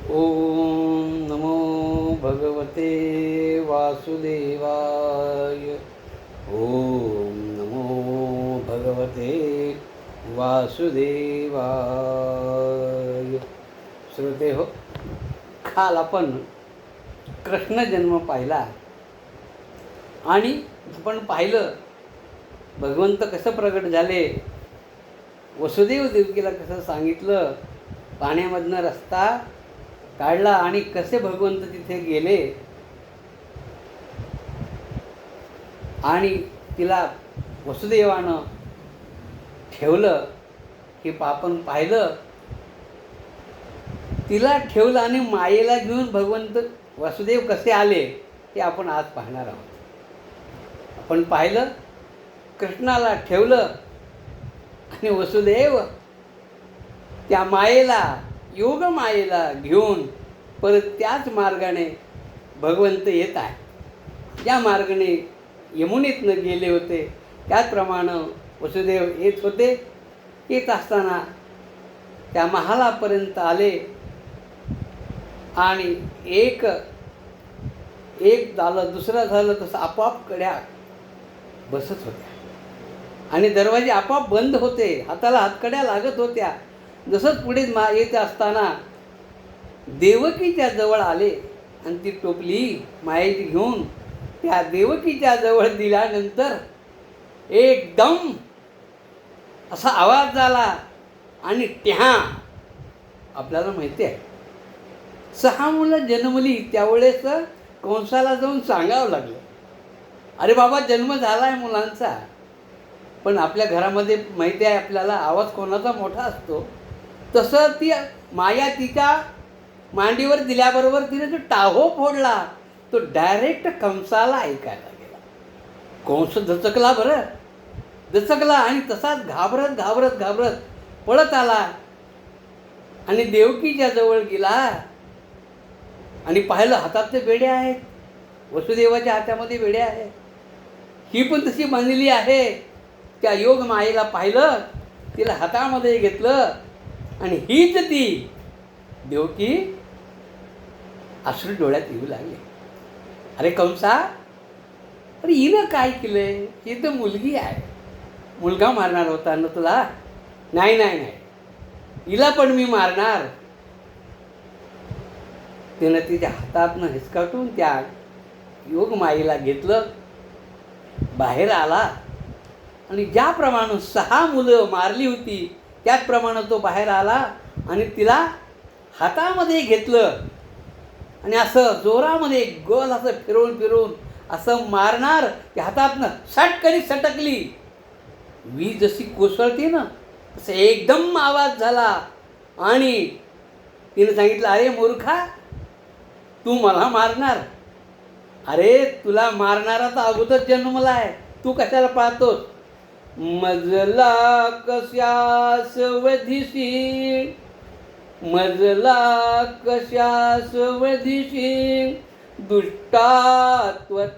ओम नमो भगवते वासुदेवाय. ओम नमो भगवते वासुदेवाय. श्रोते हो, काल आपण कृष्ण जन्म पाहिला आणि आपण पाहिलं भगवंत कसं प्रगट झाले, वसुदेव देवकीला कसं सांगितलं, पाण्यामधनं रस्ता काढला आणि कसे भगवंत तिथे गेले आणि तिला वसुदेवानं ठेवलं हे आपण पाहिलं. तिला ठेवलं आणि मायेला घेऊन भगवंत वसुदेव कसे आले हे आपण आज पाहणार आहोत. आपण पाहिलं कृष्णाला ठेवलं आणि वसुदेव त्या मायेला, योग मायेला घेऊन परत त्याच मार्गाने भगवंत येत आहे. ज्या मार्गाने यमुनेतनं गेले होते त्याचप्रमाणे वसुदेव येत होते. येत असताना त्या महालापर्यंत आले आणि एक झालं, दुसरं झालं, तसं आपोआप कड्या बसत होत्या आणि दरवाजे आपोआप बंद होते, हाताला हातकड्या लागत होत्या. जसंच पुढे येत असताना देवकीच्या जवळ आले आणि ती टोपली मायेची घेऊन त्या देवकीच्या जवळ दिल्यानंतर एकदम असा आवाज झाला आणि त्या आपल्याला माहिती आहे 6 मुलं जन्मली त्यावेळेस कंसाला जाऊन सांगावं लागलं, अरे बाबा जन्म झाला आहे मुलांचा. पण आपल्या घरामध्ये माहिती आहे आपल्याला आवाज कोणाचा मोठा असतो. तसं ती माया तिच्या मांडीवर दिल्याबरोबर तिने जो टाहो फोडला तो डायरेक्ट कंसाला ऐकायला गेला. कंस दचकला, बरं दचकला आणि तसाच घाबरत घाबरत घाबरत पळत आला आणि देवकीच्या जवळ गेला आणि पाहिलं हातात ते बेडे आहेत, वसुदेवाच्या हातामध्ये बेडे आहेत, ही पण तशी बांधलेली आहे. त्या योग मायेला पाहिलं, तिला हातामध्ये घेतलं आणि हीच ती देवकी अश्रू डोळ्यात येऊ लागले. अरे कंसा, अरे हिनं काय केलंय? ही तर मुलगी आहे, मुलगा मारणार होता ना तुला? नाही नाही नाही, हिला पण मी मारणार. तिनं तिच्या हातातनं हिसकाटून त्या योग मायेला घेतलं, बाहेर आला आणि ज्याप्रमाणे 6 मुलं मारली होती त्याचप्रमाणे तो बाहेर आला आणि तिला हातामध्ये घेतलं आणि असं जोरामध्ये गोल असं फिरवून फिरवून असं मारणार. त्या हातातनं सटकरी सटकली. वीज जशी कोसळते ना तसं एकदम आवाज झाला आणि तिने सांगितलं, अरे मूर्खा, तू मला मारणार? अरे तुला मारणारा तर अगोदर जन्मला आहे, तू कशाला पाहतोस? मजला कशास वधिशी, मजला कशास वधिशी, दुष्टात्वत्काल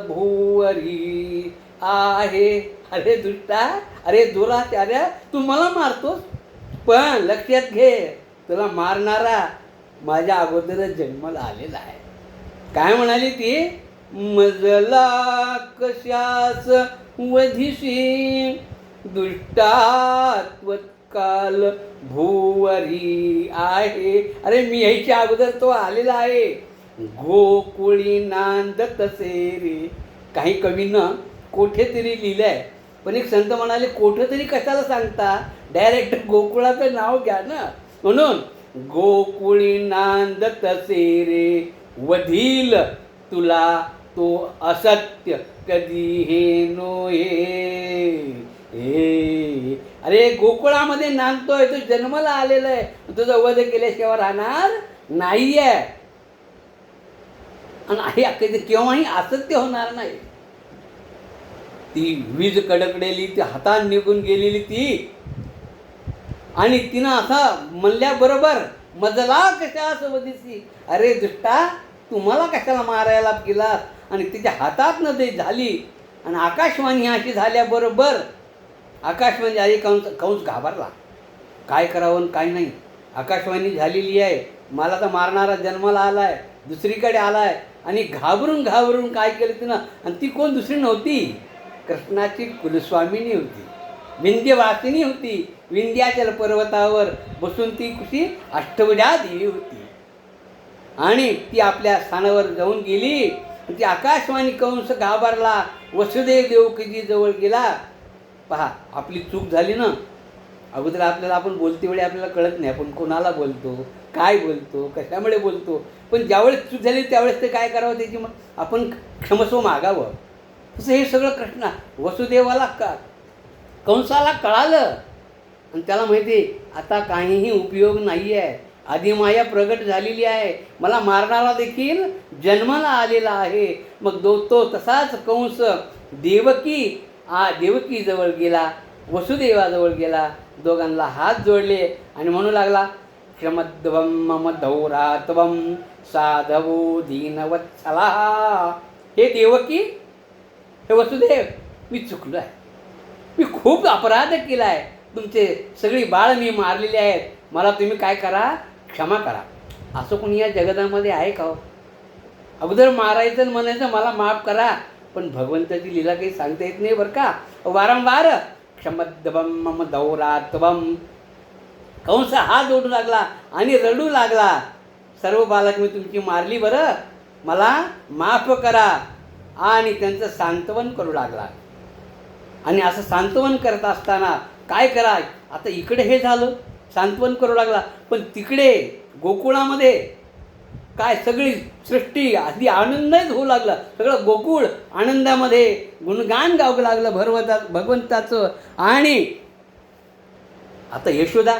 भूवरी आहे. अरे दुष्टा, अरे दुराचार्या, तू मला मारतोस, पण लक्षात घे तुला मारणारा माझ्या अगोदरच जन्माला आलेला आहे. काय म्हणाली ती? मजला कशास वधिशी, दुष्टात्वत्काल भूवरी आहे. अरे मी यायच्या अगोदर तो आलेला आहे. गोकुळी नांदत रे. काही कवींना कोठे तरी लिहिलं आहे, पण एक संत म्हणाले कोठे तरी कशाला सांगता, डायरेक्ट गोकुळाचं नाव घ्या ना. म्हणून गोकुळी नांदत रे, वधील तुला तो असत्य कधी हे नो हे. अरे गोकुळामध्ये नांदतोय, तो जन्माला आलेला आहे, तुझं वध केल्याशिवाय राहणार नाही आहे आणि हे केव्हाही असत्य होणार नाही. ती वीज कडकडेली, ती हातात निघून गेलेली ती, आणि तिनं असं म्हणल्याबरोबर मजला कशास वधिशी, अरे दुष्टा, तुम्हाला कशाला मारायला गेलास? आणि तिच्या हातातनं ते झाली आणि आकाशवाणी अशी झाल्याबरोबर आकाशवाणी झाली. कंस घाबरला, काय करावं काय नाही. आकाशवाणी झालेली आहे मला तर मारणारा जन्माला आलाय, दुसरीकडे आलाय. आणि घाबरून घाबरून काय केलं तिनं, आणि ती कोण दुसरी नव्हती, कृष्णाची कुलस्वामिनी होती, विंध्यवासिनी होती. विंध्याचल पर्वतावर बसून ती कशी अष्टभुजा देवी होती. आणि ती आपल्या स्थानावर जाऊन गेली. ती आकाशवाणी कंस घाबरला, वसुदेव देवकीजी जवळ गेला. पहा, आपली चूक झाली ना. अगोदर आपल्याला आपण बोलते वेळी आपल्याला कळत नाही आपण कोणाला बोलतो, काय बोलतो, कशामुळे बोलतो. पण ज्यावेळेस चूक झाली त्यावेळेस ते काय करावं, त्याची मग आपण क्षमस्व मागावं. तसं हे सगळं कृष्णा वसुदेवाला कंसाला कळालं. आणि त्याला माहिती आहे आता काहीही उपयोग नाही आहे, आदिमाया प्रगट झालेली आहे, मला मारणारा देखील जन्माला आलेला आहे. मग तो तसाच कंस देवकीजवळ गेला, वसुदेवाजवळ गेला, दोघांना हात जोडले आणि म्हणू लागला, क्षमद्वम मम दौरात्वम साधवो दीनवत्सला. हे देवकी, हे वसुदेव, मी चुकलो आहे, मी खूप अपराध केला आहे, तुमचे सगळी बाळ मी मारलेली आहेत, मला तुम्ही काय करा, क्षमा करा. असं कोणी या जगतामध्ये आहे का हो? अगोदर मारायचं आणि म्हणायचं मला माफ करा. पण भगवंताची लीला काही सांगता येत नाही बरं का. वारंवार क्षमद्वम मम दौरात्वम. कंस हात जोडू लागला आणि रडू लागला, सर्व बालक मी तुमची मारली बरं, मला माफ करा. आणि त्यांचं सांत्वन करू लागला. आणि असं सांत्वन करत असताना काय कराय, आता इकडे हे झालं, सांत्वन करू लागला, पण तिकडे गोकुळामध्ये काय सगळी सृष्टी आधी आनंदच होऊ लागला. सगळं गोकुळ आनंदामध्ये गुणगान गावं लागलं भगवंताचं. आणि आता यशोदा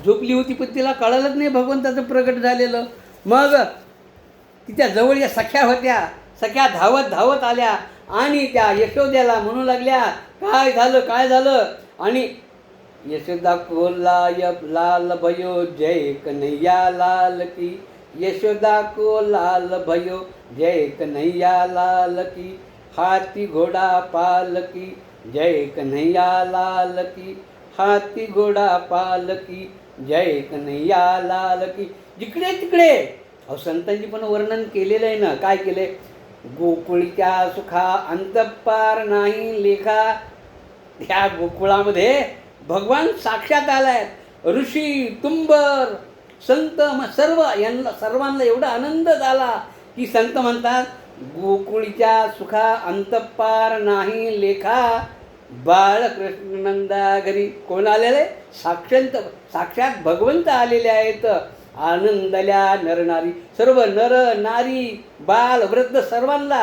झोपली होती, पण तिला कळलंच नाही भगवंताचं प्रगट झालेलं. मग तिच्या जवळ या सख्या होत्या, सख्या धावत धावत आल्या आणि त्या यशोद्याला म्हणू लागल्या, काय झालं, काय झालं. आणि यशोदा को लाल भयो जय कन्हैया लाल की, यशोदा को लाल भयो जय कन्हैया लाल की, हाथी घोडा पाल की जय कन्हैया लाल की, हाथी घोडा पाल की जय कन्हैया लाल की. जिकडे तिकडे अहो संतांनी पण वर्णन केलेलं आहे ना. काय केले, गोकुळच्या सुखा अंतपार नाही लेखा. ह्या गोकुळामध्ये भगवान साक्षात आलाय. ऋषी तुंबर संत सर्वांना एवढा आनंद झाला की संत म्हणतात, गोकुळच्या सुखा अंतपार नाही लेखा. बाळकृष्णनंदा घरी कोण आलेले, साक्षात भगवंत आलेले आहेत. आनंदल्या नरनारी, सर्व नर नारी बाल वृद्ध सर्वांना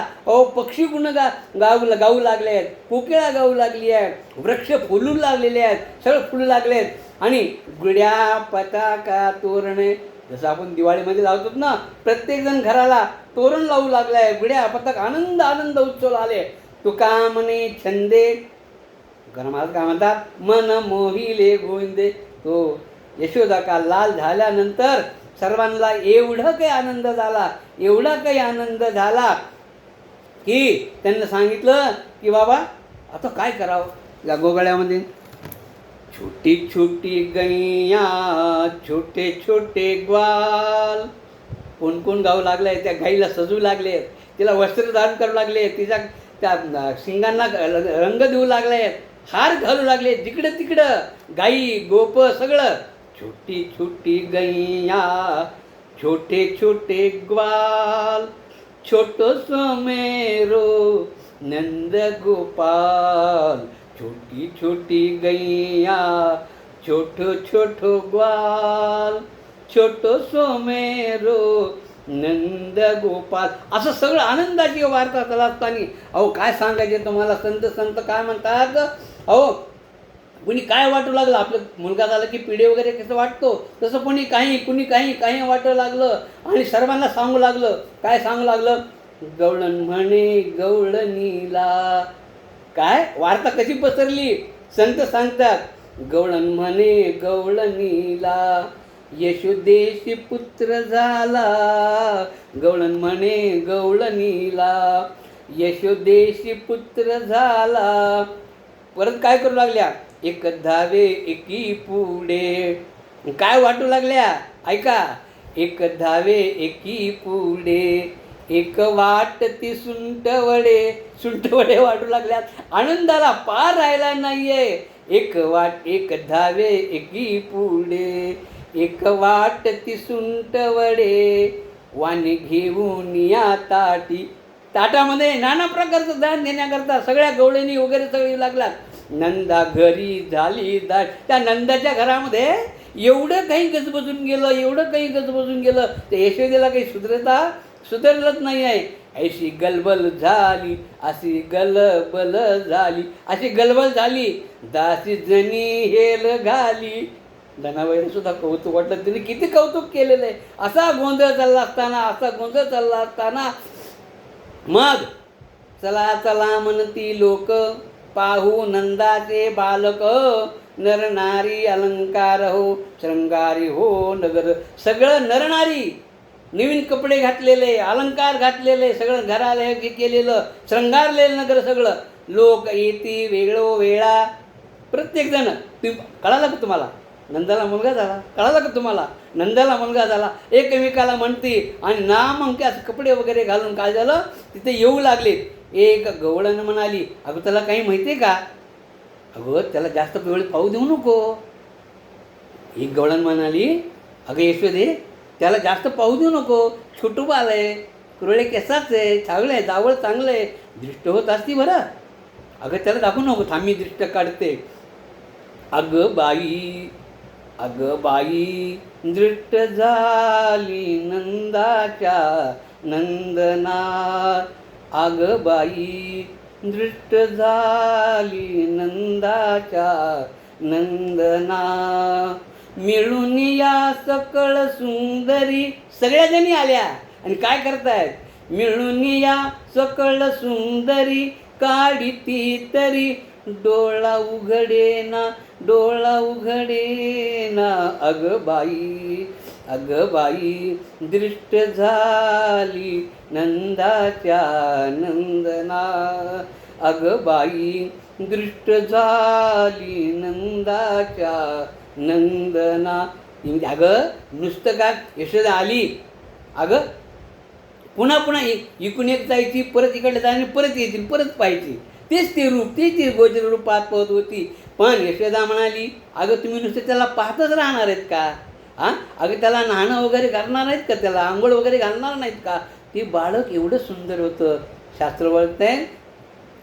पक्षी गुण गाऊ लागले आहेत, कोकिळा गाऊ लागली आहे, वृक्ष फुलू लागलेले आहेत, सगळं फुलू लागले आहेत. आणि गुड्या पताका तोरणे, जसं आपण दिवाळीमध्ये लावतो ना, प्रत्येकजण घराला तोरण लावू लागले आहे, गुड्या पताक, आनंद आनंद उत्सव आले. तुका म्हणे छंदे, महाराज काय म्हणतात, मन मोहिले गोविंदे. तो यशोदा का लाल झाल्यानंतर सर्वांना एवढं काही आनंद झाला, एवढा काही आनंद झाला की त्यांना सांगितलं की बाबा आता काय करावं. या गोगळ्यामध्ये छोटी छोटी गैया छोटे छोटे ग्वाल, कोण कोण गाऊ लागले, त्या गाईला सजू लागले, तिला वस्त्र धारण करू लागले, तिच्या त्या शिंगांना रंग देऊ लागले, हार घालू लागले, जिकडं तिकडं गाई गोप सगळं. छोटी छोटी गैया छोटे छोटे ग्वाल, छोटो मेरो नंद गोपाल. छोटी छोटी गैया छोटो छोटो ग्वाल, छोटो मेरो नंद गोपाल. असं सगळं आनंदाची वार्ता चालत असताना अहो काय सांगायचे तुम्हाला, संत काय म्हणतात, अहो कुणी काय वाटू लागलं, आपलं मुलगा झाला की पिढे वगैरे कसं वाटतो तसं कुणी काही वाटू लागलं. आणि सर्वांना सांगू लागलं, काय सांगू लागलं, गवळण म्हणे गवळणीला. काय वार्ता कशी पसरली, संत सांगतात, गवळण म्हणे गवळणीला, यशोदेशी पुत्र झाला. गवळण म्हणे गवळणीला, यशोदेशी पुत्र झाला. परत काय करू लागल्या, एक धावे एकी पुढे. काय वाटू लागल्या, ऐका, एक धावे एकी पुढे, एक वाट ती सुंटवडे वाटू लागल्यात. आनंदाला पार राहिला नाहीये. एक वाट एक धावे एकी पुढे, एक वाट ती सुंटवडे, वाणी घेऊन या ताटी. ताटामध्ये नाना प्रकारचं दान देण्याकरता सगळ्या गवळणी वगैरे सगळी लागलात. नंदा घरी झाली दाट. त्या नंदाच्या घरामध्ये एवढं काही गजबजून गेलं, ते यशोदेला काही सुधरलंच नाही आहे. ऐशी गलबल झाली, अशी गलबल झाली, दासी जणी हेल घाली. धनाबाईने सुद्धा कौतुक वाटलं, तिने किती कौतुक केलेलं आहे. असा गोंधळ चालला असताना मग चला म्हणती लोक, पाहू नंदाचे बालक, नरनारी अलंकार हो, शृंगारी हो नगर. सगळं नरनारी, नवीन कपडे घातलेले, अलंकार घातलेले, सगळं घराला हे केलेलं, श्रंगारलेलं नगर सगळं. लोक येती वेळा, प्रत्येकजण. कळालं का तुम्हाला? नंदाला मुलगा झाला. कळालं का तुम्हाला? नंदाला मुलगा झाला. एकमेकाला म्हणती आणि नामंके असं कपडे वगैरे घालून काय झालं, तिथे येऊ लागले. एक गवळण म्हणाली, अगं त्याला काही माहिती आहे का? अगं त्याला जास्त वेळ पाहू देऊ नको. एक गवळण म्हणाली, अगं यशोदे त्याला जास्त पाहू देऊ नको, छोटू बाल आहे, कुरळे केसाच आहे, चांगलं आहे, जावळ चांगलं आहे, दृष्ट होत असती बरं. अगं त्याला दाखवू नको, थांब मी दृष्ट काढते. अगं बाई दृष्ट झाली नंदाच्या नंदनार. अगं बाई दृष्ट झाली नंदाच्या नंदनार. मिळून या सकळ सुंदरी. सगळ्या जणी आल्या आणि काय करतायत? मिळून या सकळ सुंदरी, काढीती तरी डोळा उघडेना. अगं बाई दृष्ट झाली नंदाच्या नंदना. अगं बाई दृष्ट झाली नंदाच्या नंदना. अगं नुसतं का यशोदा आली, अगं पुन्हा इकडून एक जायची, परत इकडे जायची, परत येतील, परत पाहायची. तेच ते रूप, ती गोचर रूपात पाहत होती. पण यशोदा म्हणाली, अगं तुम्ही नुसतं त्याला पाहतच राहणार आहेत का? अगं त्याला नाणं वगैरे घालणार नाहीत का? त्याला आंघोळ वगैरे घालणार नाहीत का? ते बाळक एवढं सुंदर होतं. शास्त्र बोलतंय,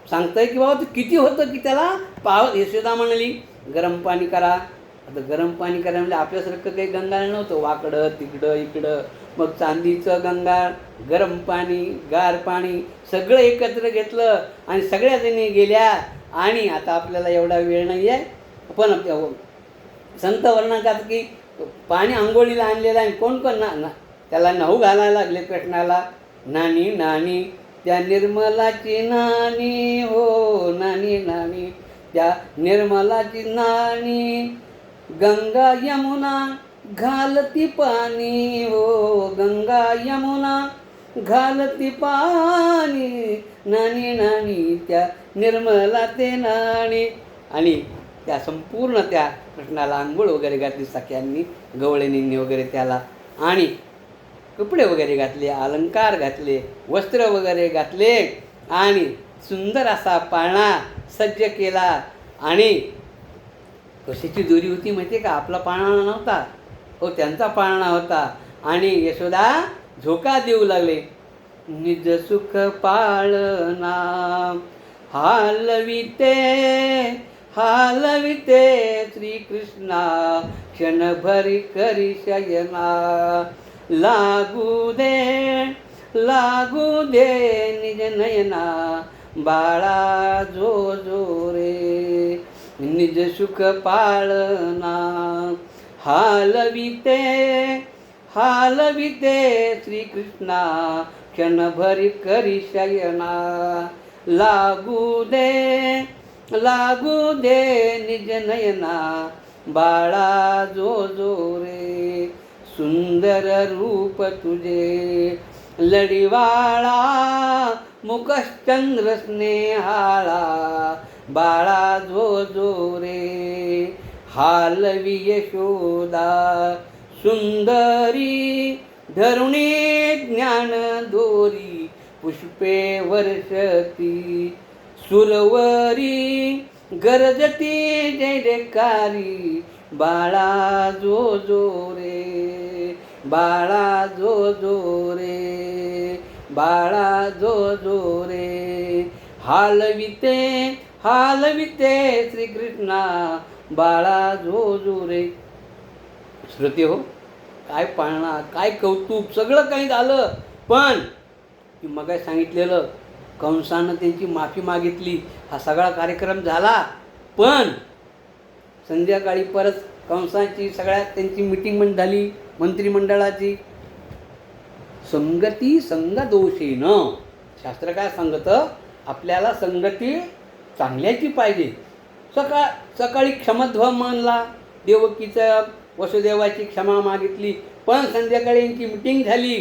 सांगतंय की बाबा ते किती होतं की त्याला पाव. यशोदा म्हणाली, गरम पाणी करा. आता गरम पाणी करा म्हणजे आपल्यासारखं काही गंगाळ नव्हतं, वाकडं तिकडं इकडं. मग चांदीचं गंगाळ, गरम पाणी, गार पाणी सगळं एकत्र घेतलं आणि सगळ्या जणी गेल्या. आणि आता आपल्याला एवढा वेळ नाही आहे, पण संत वर्णकात की पाणी आंघोळीला आणलेलं आहे. कोण त्याला नऊ घालायला लागले कृष्णाला. नानी त्या निर्मलाची नानी हो, नानी त्या निर्मलाची नानी. गंगा यमुना घालती पाणी हो, गंगा यमुना घालती पाणी. नानी त्या निर्मला ते नाणी. आणि त्या संपूर्ण त्या कृष्णाला आंघोळ वगैरे घातली सख्यांनी, गवळणींनी वगैरे त्याला. आणि कपडे वगैरे घातले, अलंकार घातले, वस्त्र वगैरे घातले आणि सुंदर असा पाळणा सज्ज केला. आणि कशाची दोरी होती माहिती आहे का? आपला पाळणा नव्हता, हो त्यांचा पाळणा होता. आणि यशोदा झोका देऊ लागले. निज सुख पाळणा हालविते श्रीकृष्णा, क्षणभरी करी शयना. लागू दे निज नयना, बाळा जो रे. निज सुख पाळना हालविते श्रीकृष्णा, क्षणभरी करी शयना. लागू दे निज नयना, बाळा जो रे. सुंदर रूप तुझे लढीवाळा, मुखश्चंद्र स्नेहाळा. बाळा जो रे. हालवी यशोदा सुंदरी धरुणी ज्ञान दोरी पुष्पे वर्षती सुरवरी गरजती जय जयकारी बाळा जो जो रे बाळा जो जो रे बाळा जो जो रे हालविते हालविते श्रीकृष्णा बाळा जो जो रे. श्रुती हो, काय पाळणा, काय कौतुक, सगळं काही झालं. पण की मग सांगितलेलं कंसानं त्यांची माफी मागितली, हा सगळा कार्यक्रम झाला. पण संध्याकाळी परत कंसाची सगळ्यात त्यांची मिटिंग पण झाली मंत्रिमंडळाची. संगती संगदोषेनं, शास्त्र काय सांगतं, आपल्याला संगती चांगल्याची पाहिजे. सकाळी क्षमध्व म्हणला, देवकीचं वसुदेवाची क्षमा मागितली. पण संध्याकाळी यांची मिटिंग झाली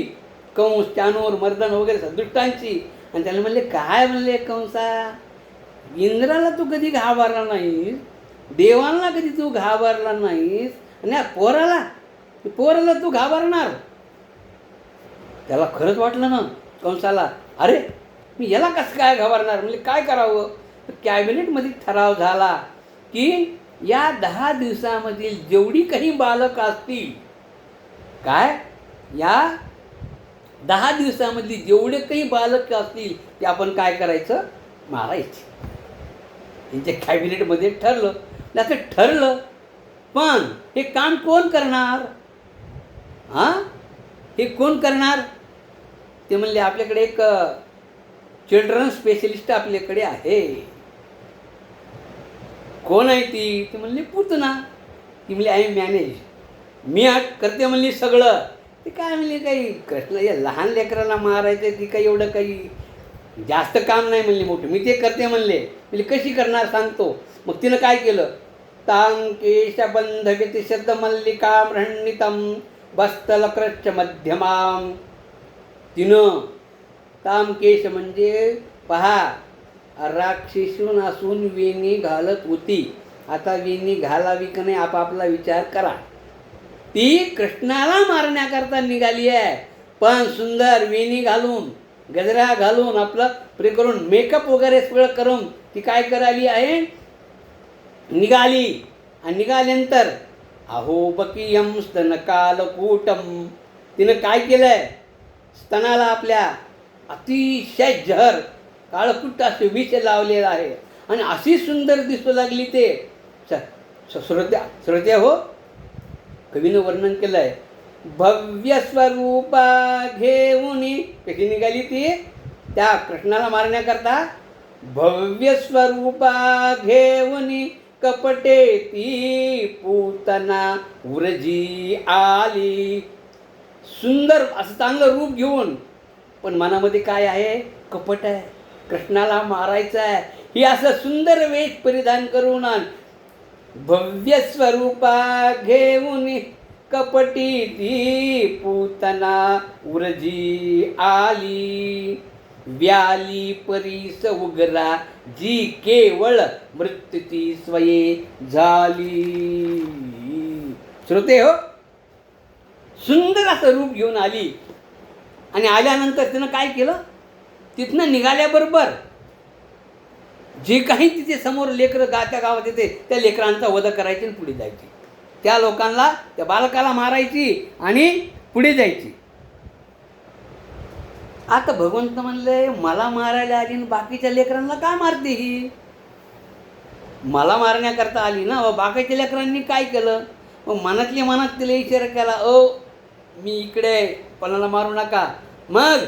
कंस, चानूर, मर्दन वगैरे सदुष्टांची. आणि त्याला म्हणले, काय म्हणले कंसा, इंद्राला तू कधी घाबरला नाहीस, देवांना कधी तू घाबरला नाहीस, आणि या पोराला तू घाबरणार. त्याला खरंच वाटलं ना कंसाला, अरे मी याला कसं काय घाबरणार. म्हणजे काय करावं. कॅबिनेटमध्ये ठराव झाला की या 10 दिवसामधील जेवढी काही बालक असतील, काय या 10 दिवसामधली जेवढे काही बालक असतील ते आपण काय करायचं, मारायचे. त्यांच्या कॅबिनेटमध्ये ठरलं. असं ठरलं. पण हे काम कोण करणार, हां, हे कोण करणार. ते म्हणले, आपल्याकडे एक चिल्ड्रन स्पेशलिस्ट आपल्याकडे आहे. कोण आहे ती. ते म्हणले, पूतना. ती म्हणली, आय मॅनेज, मी करते म्हणली सगळं. ते काय म्हणले, काही कृष्ण या लहान लेकराला मारायचं, ती काही एवढं काही जास्त काम नाही म्हणली मोठं, मी ते करते म्हणले. म्हणजे कशी करणार सांगतो. मग तिनं काय केलं, तां केशबंध व्यतिशद्ध मल्लिकां रणितं बस्तलकृच्च मध्यमाम. तिनं तां केश म्हणजे पहा, राक्षसून असून वेणी घालत होती. आता वेणी घालावी का नाही आपापला विचार करा. ती कृष्णाला मारण्याकरता निघाली आहे. पण सुंदर वेणी घालून, गजरा घालून, आपलं प्रे करून, मेकअप वगैरे सगळं करून ती काय करायली आहे, निघाली. आणि निघाल्यानंतर अहो बकीयम स्तनकालकूटम, तिनं काय केलं आहे, स्तनाला आपल्या अतिशय जहर काळकुट्ट असे विष लावलेलं आहे. आणि अशी सुंदर दिसू लागली. ते श्रोत्या हो, कवीनं वर्णन केलं आहे. भव्य स्वरूपा घेऊन कशी निघाली ती, त्या कृष्णाला मारण्याकरता. भव्य स्वरूपा घेऊन कपटे ती पूतना उरजी आली. सुंदर असं चांगलं रूप घेऊन, पण मनामध्ये काय आहे, कपट आहे, कृष्णाला मारायचं आहे. ही असं सुंदर वेश परिधान करून भव्य स्वरूपा घेऊन कपटी ती पूतना उरजी आली. व्याली परीस उगरा जी केवळ मृत्यूची स्वये झाली. श्रोते हो, सुंदर असं रूप घेऊन आली. आणि आल्यानंतर तिनं काय केलं, तिथनं निघाल्याबरोबर जे काही तिथे समोर लेकरं त्या गावात येते त्या लेकरांचा वध करायची आणि पुढे जायची. त्या लोकांना, त्या बालकाला मारायची आणि पुढे जायची. आता भगवंत म्हणले, मला मारायला आली आणि बाकीच्या लेकरांना का मारते ही. मला मारण्याकरता आली ना. बाकीच्या लेकरांनी काय केलं, मग मनातल्या मनात तिला इशारा केला, मी इकडे, कोणाला मारू नका. मग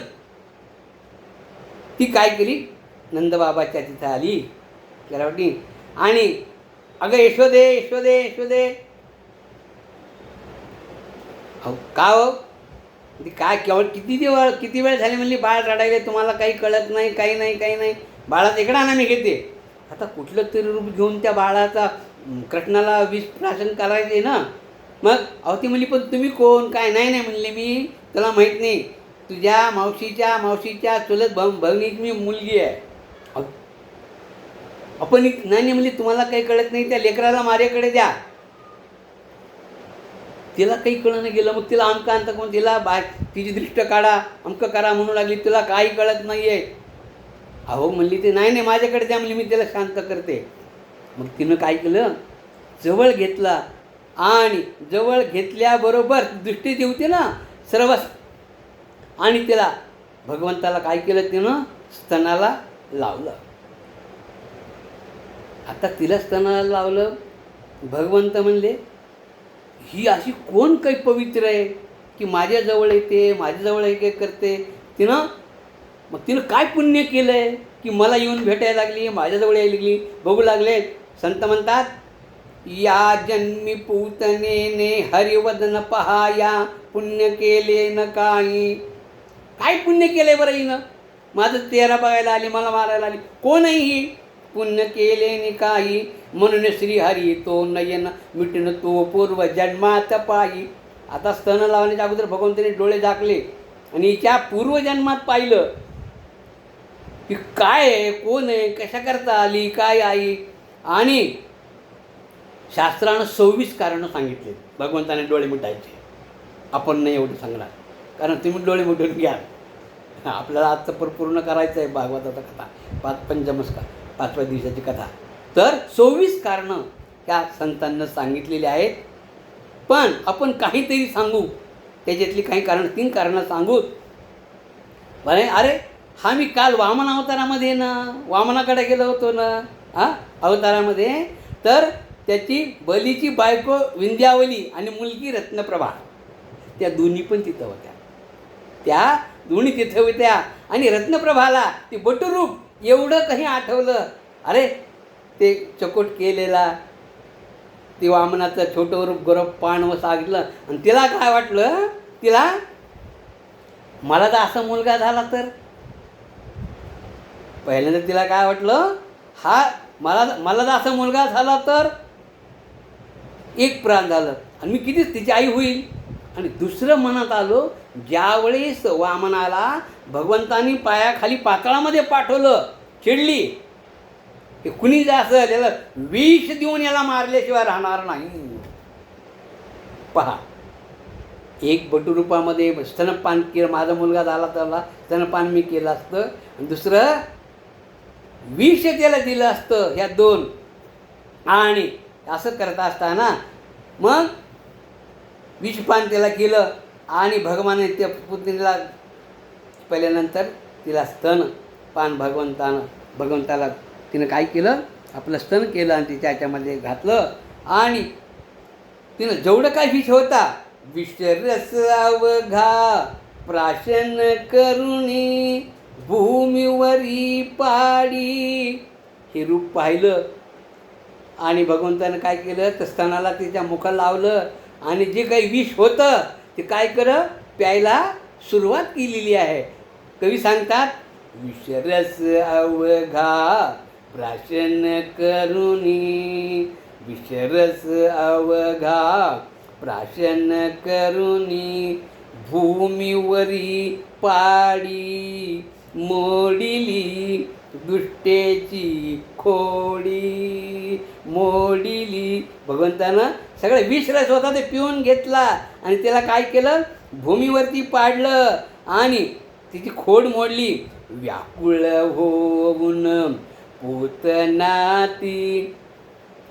ती काय केली, नंदबाबाच्या तिथं आली केरावटी. आणि अगं यशोदे यशोदे यशोदे, अहो का हो, काय केवळ किती वेळ झाली म्हणली, बाळ रडायले, तुम्हाला काही कळत नाही, काही नाही. बाळाचा इकडं आणा, मी घेते. आता कुठलं तरी रूप घेऊन त्या बाळाचा कृष्णाला विष प्राशन करायचे ना. मग अहो ती म्हणली, पण तुम्ही कोण, काय. नाही म्हणले, मी तुला माहीत नाही, तुझ्या मावशीच्या चुलत बहिणीची मी मुलगी आहे. आपण नाही म्हणली, तुम्हाला काही कळत नाही, त्या लेकराला माझ्याकडे द्या. तिला काही कळणं गेलं. मग तिला अमका अंत कोण तिला तिची दृष्ट काढा, अमकं करा म्हणू लागली. तिला काही कळत नाही आहे. अहो म्हणली ते नाही माझ्याकडे द्या म्हणली, मी तिला शांत करते. मग तिनं काय केलं, जवळ घेतला आणि जवळ घेतल्याबरोबर दृष्टी ती होती ना सर्वच, आणि तिला भगवंताला काय केलं, तिनं स्तनाला लावलं. आता तिला स्तनाला लावलं. भगवंत म्हणले ही अशी कोण काही पवित्र आहे की माझ्याजवळ येते, माझ्याजवळ एक करते. मग तिनं काय पुण्य केलं आहे की मला येऊन भेटायला लागली, माझ्याजवळ यायला लागली. बघू लागले संत म्हणतात, या जन्मी पूतनेने हरिवदन पहाया, पुण्य केले न काही. काय पुण्य केले बरं हिनं, माझं चेहरा बघायला आली, मला मारायला आली. कोण आहे ही, पुण्य केले नि काही, म्हणून श्रीहरी तो नयन मिटन तो पूर्व जन्मात पायी. आता स्तन लावण्याच्या अगोदर भगवंताने डोळे झाकले आणि हिच्या पूर्वजन्मात पाहिलं की काय आहे, कोण आहे, कशा करता आली, काय आई. आणि शास्त्रानं 26 कारणं सांगितले भगवंताने डोळे मिटायचे. आपण नाही एवढं सांगणार, कारण तुम्ही डोळे मिटून घ्या. आपल्याला आजचं पूर्ण करायचं आहे भागवताचा कथा, पंचमस्कार 5व्या दिवसाची कथा. तर 26 कारणं त्या संतांना सांगितलेली आहेत. पण आपण काहीतरी सांगू, त्याच्यातली काही कारणं, 3 कारणं सांगू. अरे हा मी काल वामन अवतारामध्ये ना, वामनाकडे गेलो होतो ना अवतारामध्ये, तर त्याची बलीची बायको विंध्यावली आणि मुलगी रत्नप्रभा, त्या दोन्ही पण तिथं होत्या. त्या दोन्ही तिथं होत्या. आणि रत्नप्रभाला ते बटूरूप एवढं काही आठवलं. अरे ते चकोट केलेला, ते वामनाचं छोटं रूप गौरव पाणवं सांगितलं. आणि तिला काय वाटलं, तिला मला तर असा मुलगा झाला तर, पहिल्यांदा तिला काय वाटलं, हा मला तर असा मुलगा झाला तर एक प्राण झालं आणि मी कितीच तिची आई होईल. आणि दुसरं मनात आलो, ज्यावेळेस वामनाला भगवंतानी पायाखाली पाताळामध्ये पाठवलं, चिडली, हे कुणी जे असेल याला विष देऊन याला मारल्याशिवाय राहणार नाही. पहा, एक बटूरूपामध्ये स्तनपान केलं, माझा मुलगा झाला त्याला स्तनपान मी केलं असतं, आणि दुसरं विष त्याला दिलं असतं, ह्या 2. आणि असं करत असताना मग विषपान त्याला केलं आणि भगवाने त्या पुत्नीला पहिल्यानंतर तिला स्तन पान भगवंताला तिनं काय केलं, आपलं स्तन केलं आणि तिच्या ह्याच्यामध्ये घातलं. आणि तिनं जेवढं काय विष होता, विषरस अवघा प्राशन करुणी भूमीवरी पाडी, हे रूप पाहिलं. आणि भगवंतानं काय केलं, तर स्तनाला तिच्या मुखाला लावलं आणि जे काही विष होतं ते काय प्यायला सुरुवात केलेली आहे. कवी सांगतात, विषरस अवघा प्राशन करुणी, विषरस अवघा प्राशन करुणी भूमीवरी पाडी, मोडिली दुष्टेची खोडी, मोडिली. भगवंतानं सगळं विषरस होता ते पिऊन घेतला आणि त्याला काय केलं, भूमीवरती पाडलं आणि तिची खोड मोडली. व्याकुळ होऊन पूतनाती,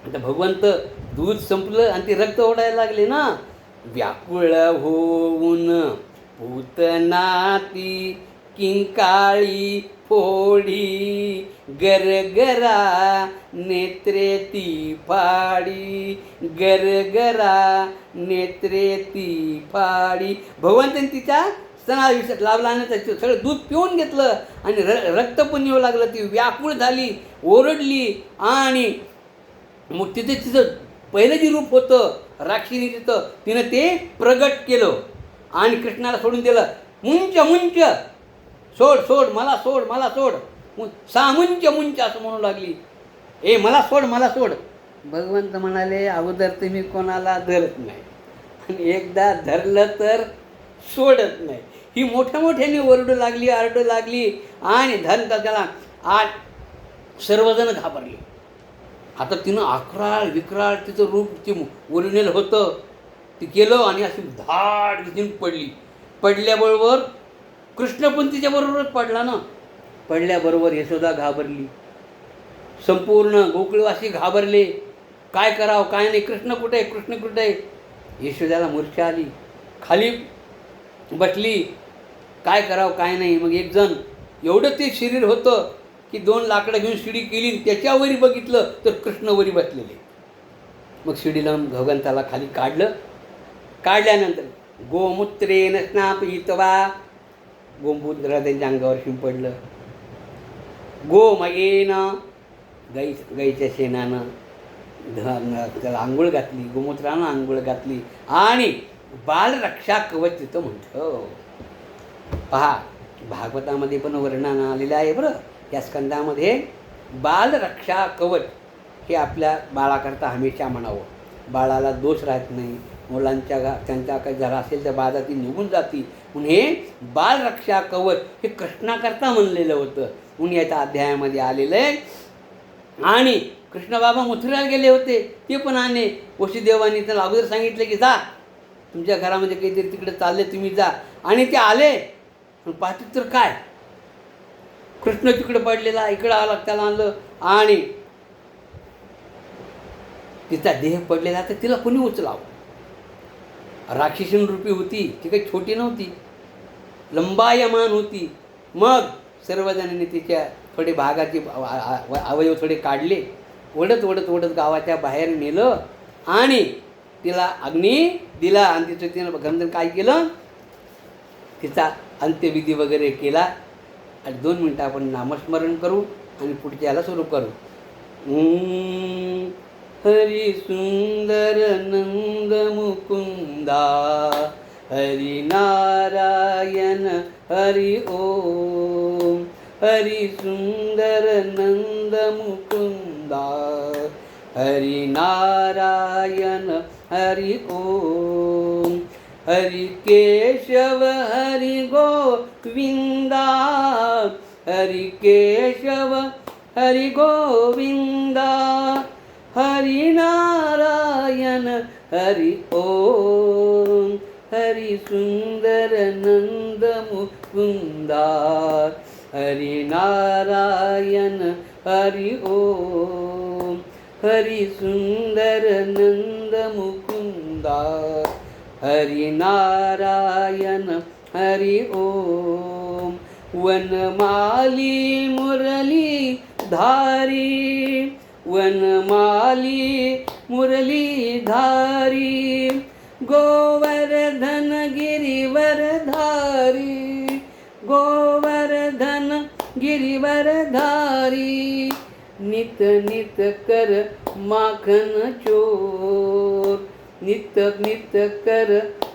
आता भगवंत दूध संपलं आणि ते रक्त ओढायला लागले ना. व्याकुळ होऊन पूतनाती किंकाळी फोडी, गरगरा नेत्रे ती फाडी, गरगरा नेत्रे ती फाडी. भगवंताने तिच्या स्तनाला विष लावला आणि त्याचं सगळं दूध पिऊन घेतलं आणि रक्त पण येऊ लागलं. ती व्याकुळ झाली, ओरडली. आणि मग तिचं पहिलं जे रूप होतं राक्षिणी, तिनं ते प्रगट केलं आणि कृष्णाला सोडून दिलं. मुंच सोड, मला सोड. मुंच असं म्हणू लागली, मला सोड. भगवंत म्हणाले, अगोदर तुम्ही कोणाला धरत नाही आणि एकदा धरलं तर सोडत नाही. ही मोठ्याने आरडू लागली आणि त्याला सर्वजण घाबरले. आता तिनं अकराळ विक्राळ तिचं रूप ते ओरिजिनल होतं ती केलं आणि अशी धाड दिसून पडली. पडल्याबरोबर कृष्ण पण तिच्याबरोबरच पडला ना. पडल्याबरोबर यशोदा घाबरली, संपूर्ण गोकुळवासी घाबरले. काय करावं काय नाही, कृष्ण कुठे आहे, कृष्ण कुठे आहे. यशोदाला मूर्छा आली, खाली बसली, काय करावं काय नाही. मग एक जण, एवढं ते शरीर होतं की 2 लाकडं घेऊन शिडी केली, त्याच्यावरी बघितलं तर कृष्णवरी बसलेले. मग शिडी लावून भगवंताला खाली काढलं. काढल्यानंतर गोमूत्रेन स्नापयित्वा, गोमूत्र त्यांच्या अंगावर शिंपडलं. गोमयेन, गाईच्या शेणानं त्याला आंघोळ घातली, गोमूत्रानं आंघोळ घातली. आणि बालरक्षा कवच तिथं म्हणतं. पहा, भागवतामध्ये पण वर्णन आलेलं आहे बरं या स्कंदामध्ये. बालरक्षा कवच हे आपल्या बाळाकरता हमेशा म्हणावं. बाळाला दोष राहत नाही, मुलांच्या त्यांच्या काही झाला असेल तर बाधा ती निघून जाती. म्हणून हे बालरक्षा कवच हे कृष्णाकरता म्हणलेलं होतं, म्हणून याच्या अध्यायामध्ये आलेलं आहे. आणि कृष्ण बाबा मथुराला गेले होते, ते पण आले. वसुदेवानी त्याला अगोदर सांगितलं की जा, तुमच्या घरामध्ये काहीतरी तिकडे चालले, तुम्ही जा. आणि ते आले, पण पाहतात तर काय, कृष्ण तिकडे पडलेला, इकडं आला, त्याला आणलं. आणि तिचा देह पडलेला, तर तिला कोणी उचलावं. राक्षसीन रूपी होती, ती काही छोटी नव्हती, लंबायमान होती. मग सर्वजणांनी तिच्या थोडे भागाचे अवयव थोडे काढले, ओढत ओढत ओढत गावाच्या बाहेर नेलं आणि तिला अग्नी दिला. आणि तिचं तिनं गंधन काय केलं, तिचा अंत्यविधी वगैरे केला. आणि 2 मिनटं आपण नामस्मरण करू आणि पुढच्याला सुरू करू. हरी सुंदर नंद मुकुंदा, हरी नारायण हरी ओम. हरी सुंदर नंद मुकुंदा, हरी नारायण हरी ओम. हरि केशव हरि गोविंदा, हरि केशव हरि गोविंदा, हरि नारायण हरि ओम. हरि सुंदर नंद मुकुंदा, हरि नारायण हरि ओम. हरि सुंदर नंद मुकुंदा, हरि नारायण हरि ओम. वनमाली मुरली धारी, वनमाली मुरली धारी, गोवर्धन गिरिवरधारी, गोवर्धन गिरिवरधारी. नित नित कर माखन चोर, नित नित कर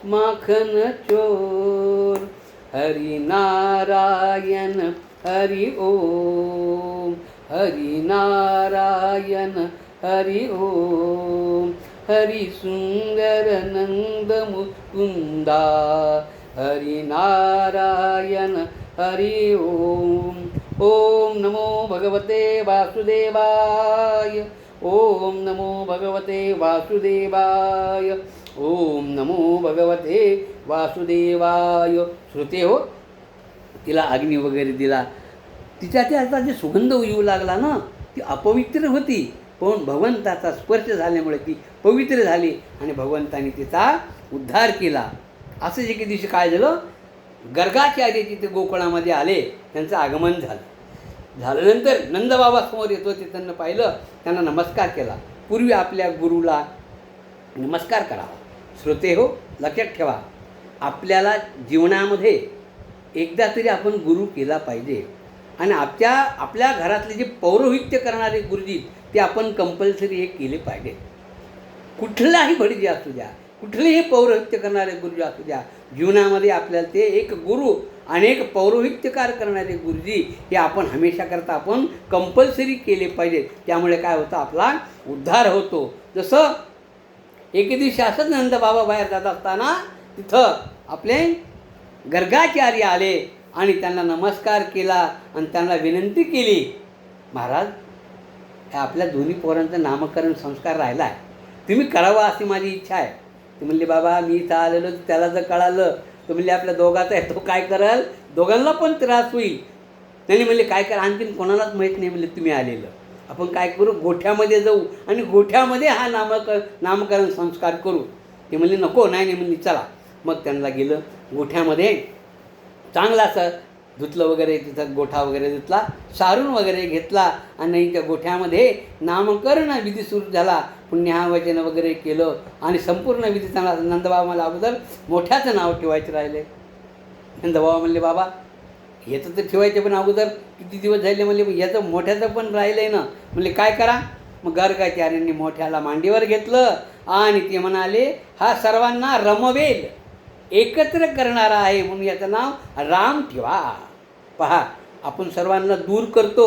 माखन चोर. हरि नारायण हरि ओम, हरि नारायण हरि ओम. हरि सुंदर नंद मुकुंदा, हरि नारायण हरि ओम. ओम नमो भगवते वासुदेवाय, ओम नमो भगवते वासुदेवाय, ओम नमो भगवते वासुदेवाय. श्रुते हो, तिला अग्नी वगैरे दिला. तिच्या त्याचा जे सुगंध येऊ लागला ना, ती अपवित्र होती, पण भगवंताचा स्पर्श झाल्यामुळे ती पवित्र झाली आणि भगवंताने तिचा उद्धार केला. असं एके दिवशी काय झालं, गर्गाचार्य तिथे गोकुळामध्ये आले, त्यांचं आगमन झालं. झाल्यानंतर नंदबाबा समोर येत होते, त्यांना पाहिलं, त्यांना नमस्कार केला. पूर्वी आपल्या गुरुला नमस्कार करावा. श्रोते हो, लक्षात ठेवा, आपल्याला जीवनामध्ये एकदा तरी आपण गुरु केला पाहिजे. आणि आपल्या घरातले जे पौरोहित्य करणारे गुरुजी, ते आपण कंपल्सरी हे केले पाहिजे. कुठलाही भटजी असू द्या, कुठलेही पौरोहित्य करणारे गुरुजी असू द्या, जीवनामध्ये आपल्याला ते एक गुरु आणि एक पौरोहित्यकार करणारे गुरुजी हे आपण हमेशा करता आपण कंपल्सरी केले पाहिजेत. त्यामुळे काय होतं, आपला उद्धार होतो. जसं एके दिवशी असंच नंदबाबा बाहेर जात असताना तिथं आपले गर्गाचार्य आले आणि त्यांना नमस्कार केला आणि त्यांना विनंती केली, महाराज, आपल्या दोन्ही पोरांचं नामकरण संस्कार राहिला आहे, तुम्ही करावा अशी माझी इच्छा आहे. ते म्हणले बाबा मी इथं आलेलो, त्याला जर कळालं तर म्हणले आपल्या दोघाचा आहे, तो काय कराल, दोघांना पण त्रास होईल. त्यांनी म्हणले काय करा, आणखीन कोणालाच माहीत नाही म्हणले तुम्ही आलेलं, आपण काय करू, गोठ्यामध्ये जाऊ आणि गोठ्यामध्ये हा नामकरण संस्कार करू. ते म्हणले नको, नाही नाही म्हणली चला. मग त्यांना गेलं गोठ्यामध्ये, चांगला असं धुतलं वगैरे, तिथं गोठा वगैरे धुतला, सारून वगैरे घेतला आणि त्या गोठ्यामध्ये नामकरण विधी सुरू झाला. पुण्यावचन वगैरे केलं आणि संपूर्ण विधी त्यांना नंदबाबा मला अगोदर मोठ्याचं नाव ठेवायचं राहिले. नंदबाबा म्हणले बाबा याचं तर ठेवायचं, पण अगोदर किती दिवस झाले म्हणले याचं मोठ्याचं पण राहिलं आहे ना. म्हणले काय करा. मग गर्गाचार्यांनी मोठ्याला मांडीवर घेतलं आणि ते म्हणाले हा सर्वांना रमवेल, एकत्र करणारा आहे, म्हणून याचं नाव राम ठेवा. पहा, आपण सर्वांना दूर करतो,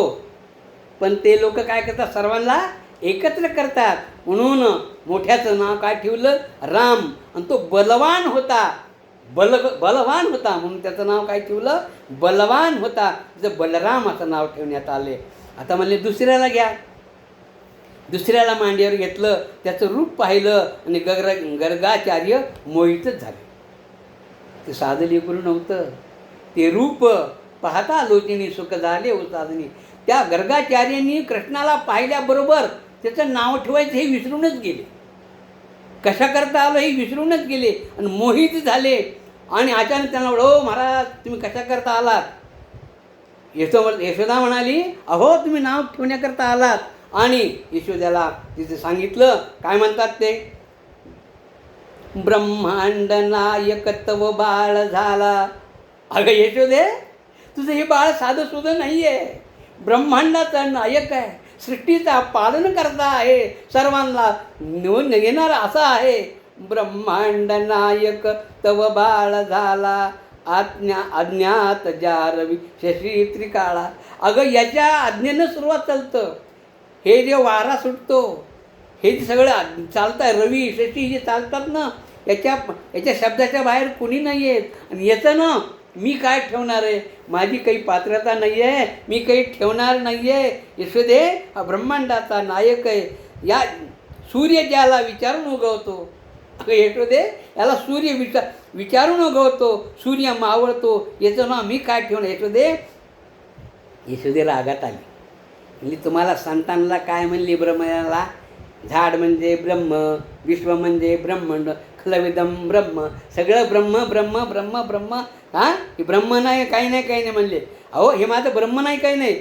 पण ते लोक काय करतात, सर्वांना एकत्र करतात. म्हणून मोठ्याचं नाव काय ठेवलं, राम. आणि तो बलवान होता, बलवान होता म्हणून त्याचं नाव काय ठेवलं, बलवान होता. तिचं बलराम असं नाव ठेवण्यात आले. आता म्हणले दुसऱ्याला घ्या. दुसऱ्याला मांडीवर घेतलं, त्याचं रूप पाहिलं आणि गर्गाचार्य मोहितच झाले. ते साधं लेकरू नव्हतं, ते रूप पाहता लोचनी सुख झाले हो साधनी. त्या गर्गाचार्यांनी कृष्णाला पाहिल्याबरोबर त्याचं नाव ठेवायचं हे विसरूनच गेले, कशा करता आलं हे विसरूनच गेले आणि मोहित झाले. आणि अचानक त्यांना ओ महाराज तुम्ही कशा करता आलात. यशोदा म्हणाली अहो तुम्ही नाव ठेवण्याकरता आलात. आणि यशोद्याला तिथे सांगितलं, काय म्हणतात ते, ब्रह्मांड नायकत्व बाळ झाला. अगं यशोदे तुझं हे बाळ साधं सुधं नाही आहे, ब्रह्मांडाचा नायक आहे, सृष्टीचा पालन करता आहे, सर्वांना निवून येणारा असा आहे. ब्रह्मांड नायक तव बाळ झाला, अज्ञात जारवी शशी त्रिकाळा. अगं याच्या आज्ञेनं सुरुवात चालतं. हे जे वारा सुटतो, हे जे सगळं चालतं आहे, रवी शशी जे चालतात ना, याच्या शब्दाच्या बाहेर कुणी नाही आहेत. आणि याचं ना मी काय ठेवणार आहे, माझी काही पात्रता नाही आहे, मी काही ठेवणार नाही आहे. यशोदे हा ब्रह्मांडाचा नायक आहे. या सूर्य ज्याला विचारून उगवतो, अगं यशोदे याला सूर्य विचारून उगवतो, सूर्य मावळतो, याचं नाव मी काय ठेवणार. यशोदे रागात आली. म्हणजे तुम्हाला संतांना काय म्हणली, ब्रह्मयाला झाड म्हणजे ब्रह्म, विश्व म्हणजे ब्रह्मांड, खलविदम ब्रह्म, सगळं ब्रह्म ब्रह्म ब्रह्म ब्रह्म. हां हे ब्रह्म नाही, काही नाही काही नाही म्हणले. अहो हे माझं ब्रह्म नाही काही नाही,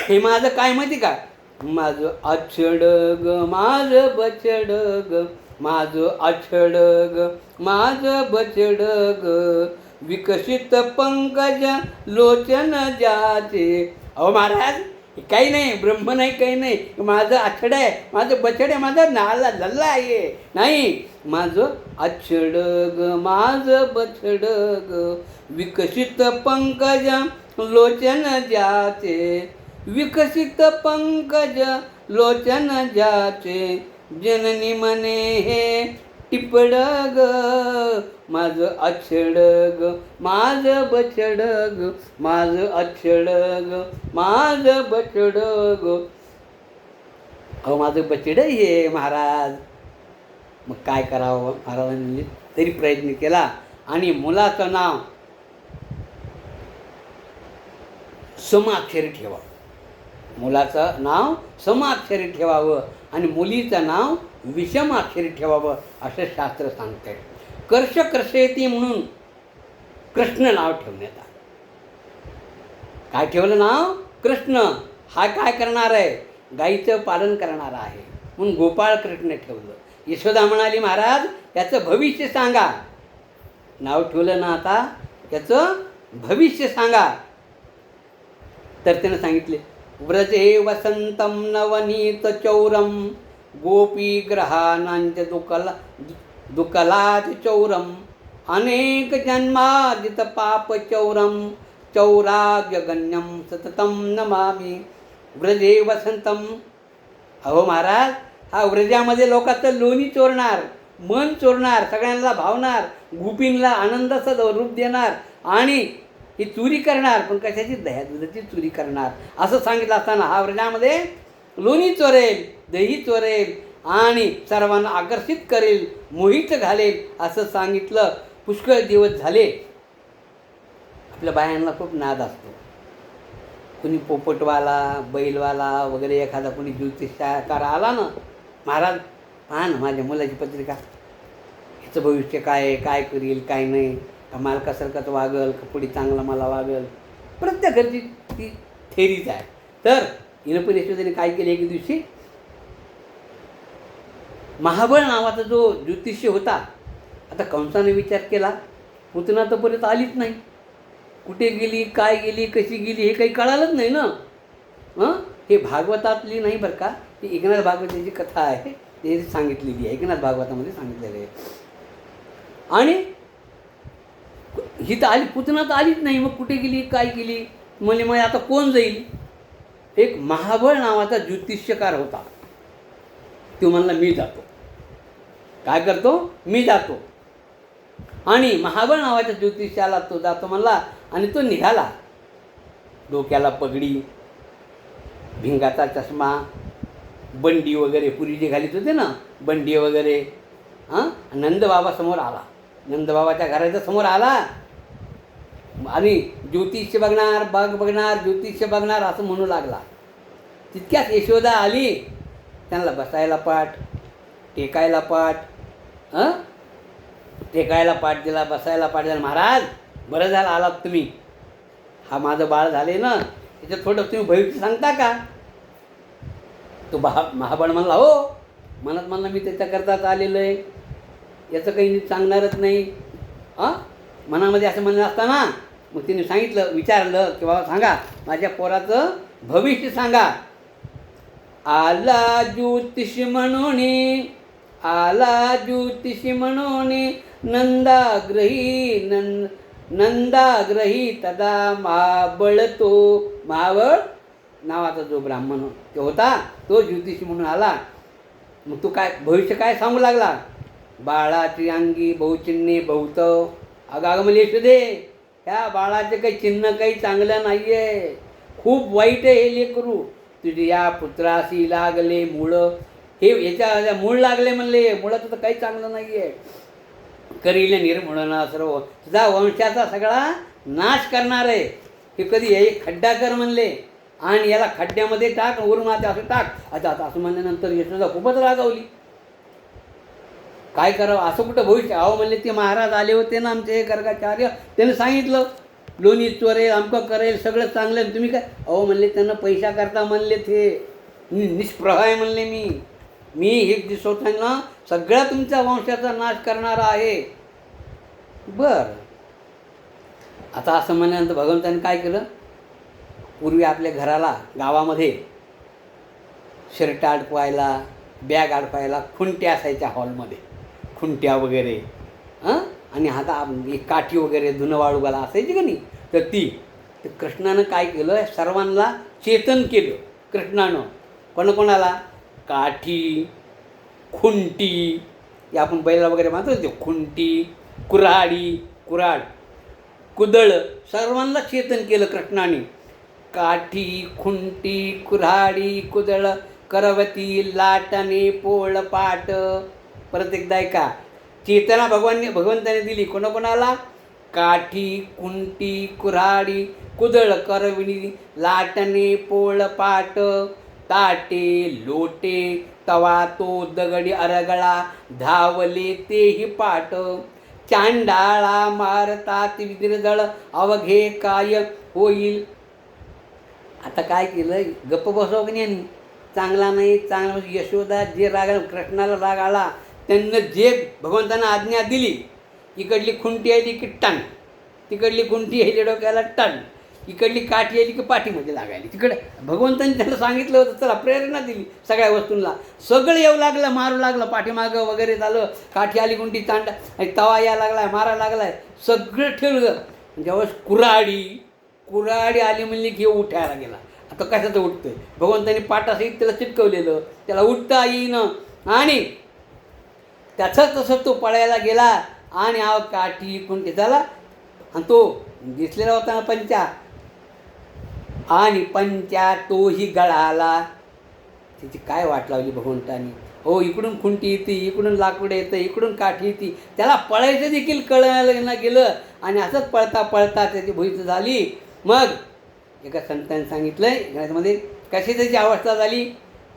हे माझं काय माहिती का, माझं अक्षड ग माझं बछड ग, माझं अक्षड ग माझं बछड ग, विकसित पंकज लोचन जाचे. अहो महाराज काही नाही, ब्रह्म नाही काही नाही, माझं आछड आहे, माझं बछड आहे, माझं नाला लल्ला आहे. नाही, माझं आछड ग माझं बछड ग, विकसित पंकज लोचन जाचे, विकसित पंकज लोचन जाचे, जननी मने हे टिपड ग, माझं अक्षड ग माझं बछड ग, माझं अक्षड ग माझं बछड ग. अहो माझं बछड हे महाराज. मग काय करावं, महाराजांनी तरी प्रयत्न केला आणि मुलाचं नाव समाक्षरी ठेवावं, मुलाचं नाव समाक्षरी ठेवावं आणि मुलीचं नाव विषमाक्षरी ठेवावं असं शास्त्र सांगतंय. कर्ष कर्षयती म्हणून कृष्ण नाव ठेवण्यात आलं. काय ठेवलं नाव, कृष्ण. हा काय करणार आहे, गाईचं पालन करणारा आहे म्हणून गोपाळ कृष्ण ठेवलं. यशोदा म्हणाली महाराज याचं भविष्य सांगा. नाव ठेवलं ना, आता याचं भविष्य सांगा. तर त्यानं सांगितले, व्रजे वसंतम नवनीत चौरम, गोपी ग्रहानांच दुकलाच चौरम, अनेक जन्मादित पाप चौरम, चौराग्यगण्यम सततम नमामि. व्रजे वसंतम. अहो महाराज हा व्रजामध्ये लोकांचं लोणी चोरणार, मन चोरणार, सगळ्यांना भावणार, गोपींना आनंदाचं रूप देणार आणि ही चोरी करणार, पण कशाची, दह्या दुधाची चोरी करणार असं सांगितलं असताना हा व्रजामध्ये लोणी चोरेल, दही चोरेल आणि सर्वांना आकर्षित करेल, मोहित घालेल असं सांगितलं. पुष्कळ दिवस झाले. आपल्या बायांना खूप नाद असतो. कुणी पोपटवाला, बैलवाला वगैरे एखादा कुणी ज्योतिषकार आला ना, महाराज पहा ना माझ्या मुलाची पत्रिका, ह्याचं भविष्य काय आहे, काय करील काय नाही, का मालकासारखाच वागल, का पुढे चांगला मला वागल. प्रत्येक घरची ती थेरीच आहे. तर हिनं यशोदेने काय केलं, एक दिवशी महाबळ नावाचा जो ज्योतिष्य होता, आता कंसाने विचार केला, पुतना तर परत आलीच नाही, कुठे गेली, काय गेली, कशी गेली हे काही कळालंच नाही ना. हे भागवतातली नाही बरं का, ही एकनाथ भागवताची कथा आहे, ते सांगितलेली आहे, एकनाथ भागवतामध्ये सांगितलेली आहे. आणि ही तर आली, पुतना तर आलीच नाही, मग कुठे गेली, काय गेली, म्हणजे मग आता कोण जाईल. एक महाबळ नावाचा ज्योतिष्यकार होता. तो म्हणला मी जातो. काय करतो, मी जातो. आणि महाबळ नावाच्या ज्योतिषाला तो जातो म्हणला आणि तो निघाला. डोक्याला पगडी, भिंगाचा चष्मा, बंडी वगैरे पूर्वी जे घालीत होते ना, बंडी वगैरे. नंदबाबा समोर आला, नंदबाबाच्या घराच्या समोर आला आणि ज्योतिष्य बघणार, बघणार, ज्योतिष्य बघणार असं म्हणू लागला. तितक्यात यशोदा आली. त्यांना बसायला पाठ, टेकायला पाठ, टेकायला पाठ दिला, बसायला पाठ दिला. महाराज बरं झालं आलात तुम्ही, हा माझं बाळ झाले ना, त्याच्यात थोडं तुम्ही भविष्य सांगता का. तो महाबळ म्हणला हो, म्हणत म्हणला मी त्याच्याकरताच आलेलो आहे, याचं काही सांगणारच नाही. मनामध्ये असं म्हणणं असताना मग तिने सांगितलं, विचारलं की बाबा सांगा माझ्या पोराचं भविष्य सांगा. आला ज्योतिष म्हणून, आला ज्योतिष म्हणून नंदाग्रही नंदाग्रही तदा महाबळ, तो महाबळ नावाचा जो ब्राह्मण तो होता, तो ज्योतिषी म्हणून आला. मग तो काय भविष्य काय सांगू लागला. बाळाची अंगी बहुचिन्हे बहुत. अगं म्हणजे यशोदे, ह्या बाळाचे काही चिन्ह काही चांगलं नाही आहे, खूप वाईट आहे हे लेकरू. तुझे या पुत्राशी लागले मूळ, हे याच्या मूळ लागले म्हणले, मुळाचं तर काही चांगलं नाही आहे. करील निर्मूळना सर्व, तुझा वंशाचा सगळा नाश करणार आहे. हे कधी हे खड्डा कर म्हणले आणि याला खड्ड्यामध्ये टाक, वरून आता असं टाक. आता असं म्हणल्यानंतर यशोदा खूपच रागावली. काय करावं, असं कुठं भविष्य. अहो म्हणले ते महाराज आले होते ना आमचे गर्गाचार्य, त्याने सांगितलं लोणी चोरेल, आमकं करेल, सगळं चांगलं. तुम्ही काय, अहो म्हणले त्यांना पैसा करता म्हणले, ते निष्प्रह आहे म्हणले. मी हे दिसवताना सगळ्या तुमच्या वंशाचा नाश करणारा आहे. बरं, आता असं म्हणल्यानंतर भगवंताने काय केलं, पूर्वी आपल्या घराला गावामध्ये शर्ट अडकवायला, बॅग अडकवायला खुंट्या असायच्या हॉलमध्ये, खुंट्या वगैरे. आणि आता एक काठी वगैरे धुणं वाळूगाला असायची का नाही, तर ती. तर कृष्णानं काय केलं, सर्वांना चेतन केलं कृष्णानं. कोणाकोणाला, काठी, खुंटी, हे आपण बैला वगैरे म्हणतो ते खुंटी, कुऱ्हाडी, कुऱ्हाड, कुदळ, सर्वांना चेतन केलं कृष्णाने. काठी, खुंटी, कुऱ्हाडी, कुदळ, करवती, लाटणे, पोळपाट. परत एकदा ऐका, चेतना भगवंताने दिली कोणाकोणाला. काठी, कुंटी, कुऱ्हाडी, कुदळ, करविणी, लाटणे, पोळपाट, ताटे, लोटे, तवा तो दगडी अरगळा, धावले तेही पाट. चांडाळा मारतात विदिरदळ, अवघे काय होईल. आता काय केलं, गप्प बसव की नाही, चांगला नाही चांगला. यशोदा जे राग, कृष्णाला राग आला, त्यांना जे भगवंतांना आज्ञा दिली, इकडली खुंटी आली की टण, तिकडली खुंटी यायली डोक्याला टण, इकडली काठी आली की पाठीमध्ये लागायली. तिकडे भगवंतांनी त्यांना सांगितलं होतं, चला प्रेरणा दिली सगळ्या वस्तूंना. सगळं येऊ लागलं, मारू लागलं, पाठीमागं वगैरे झालं. काठी आली, खुंटी चांड, तवा यायला लागलाय, मारा लागलाय, सगळं ठेवलं. ज्यावेळेस कुऱ्हाडी आली म्हणली की उठायला गेला. आता कशाचं उठतोय, भगवंतांनी पाटासहित त्याला चिटकवलेलं, त्याला उठता येईन. आणि त्याचं तसं तो पळायला गेला आणि काठी खुंटी झाला. आणि तो दिसलेला होता ना पंचा, आणि पंचा तोही गळाला. त्याची काय वाट लावली भगवंतानी. हो, इकडून खुंटी येते, इकडून लाकूड येतं, इकडून काठी येते, त्याला पळायचं देखील कळायला न गेलं. आणि असंच पळता पळता त्याची भुईच झाली. मग एका संतांनी सांगितलं आहे घरामध्ये कशी त्याची अवस्था झाली.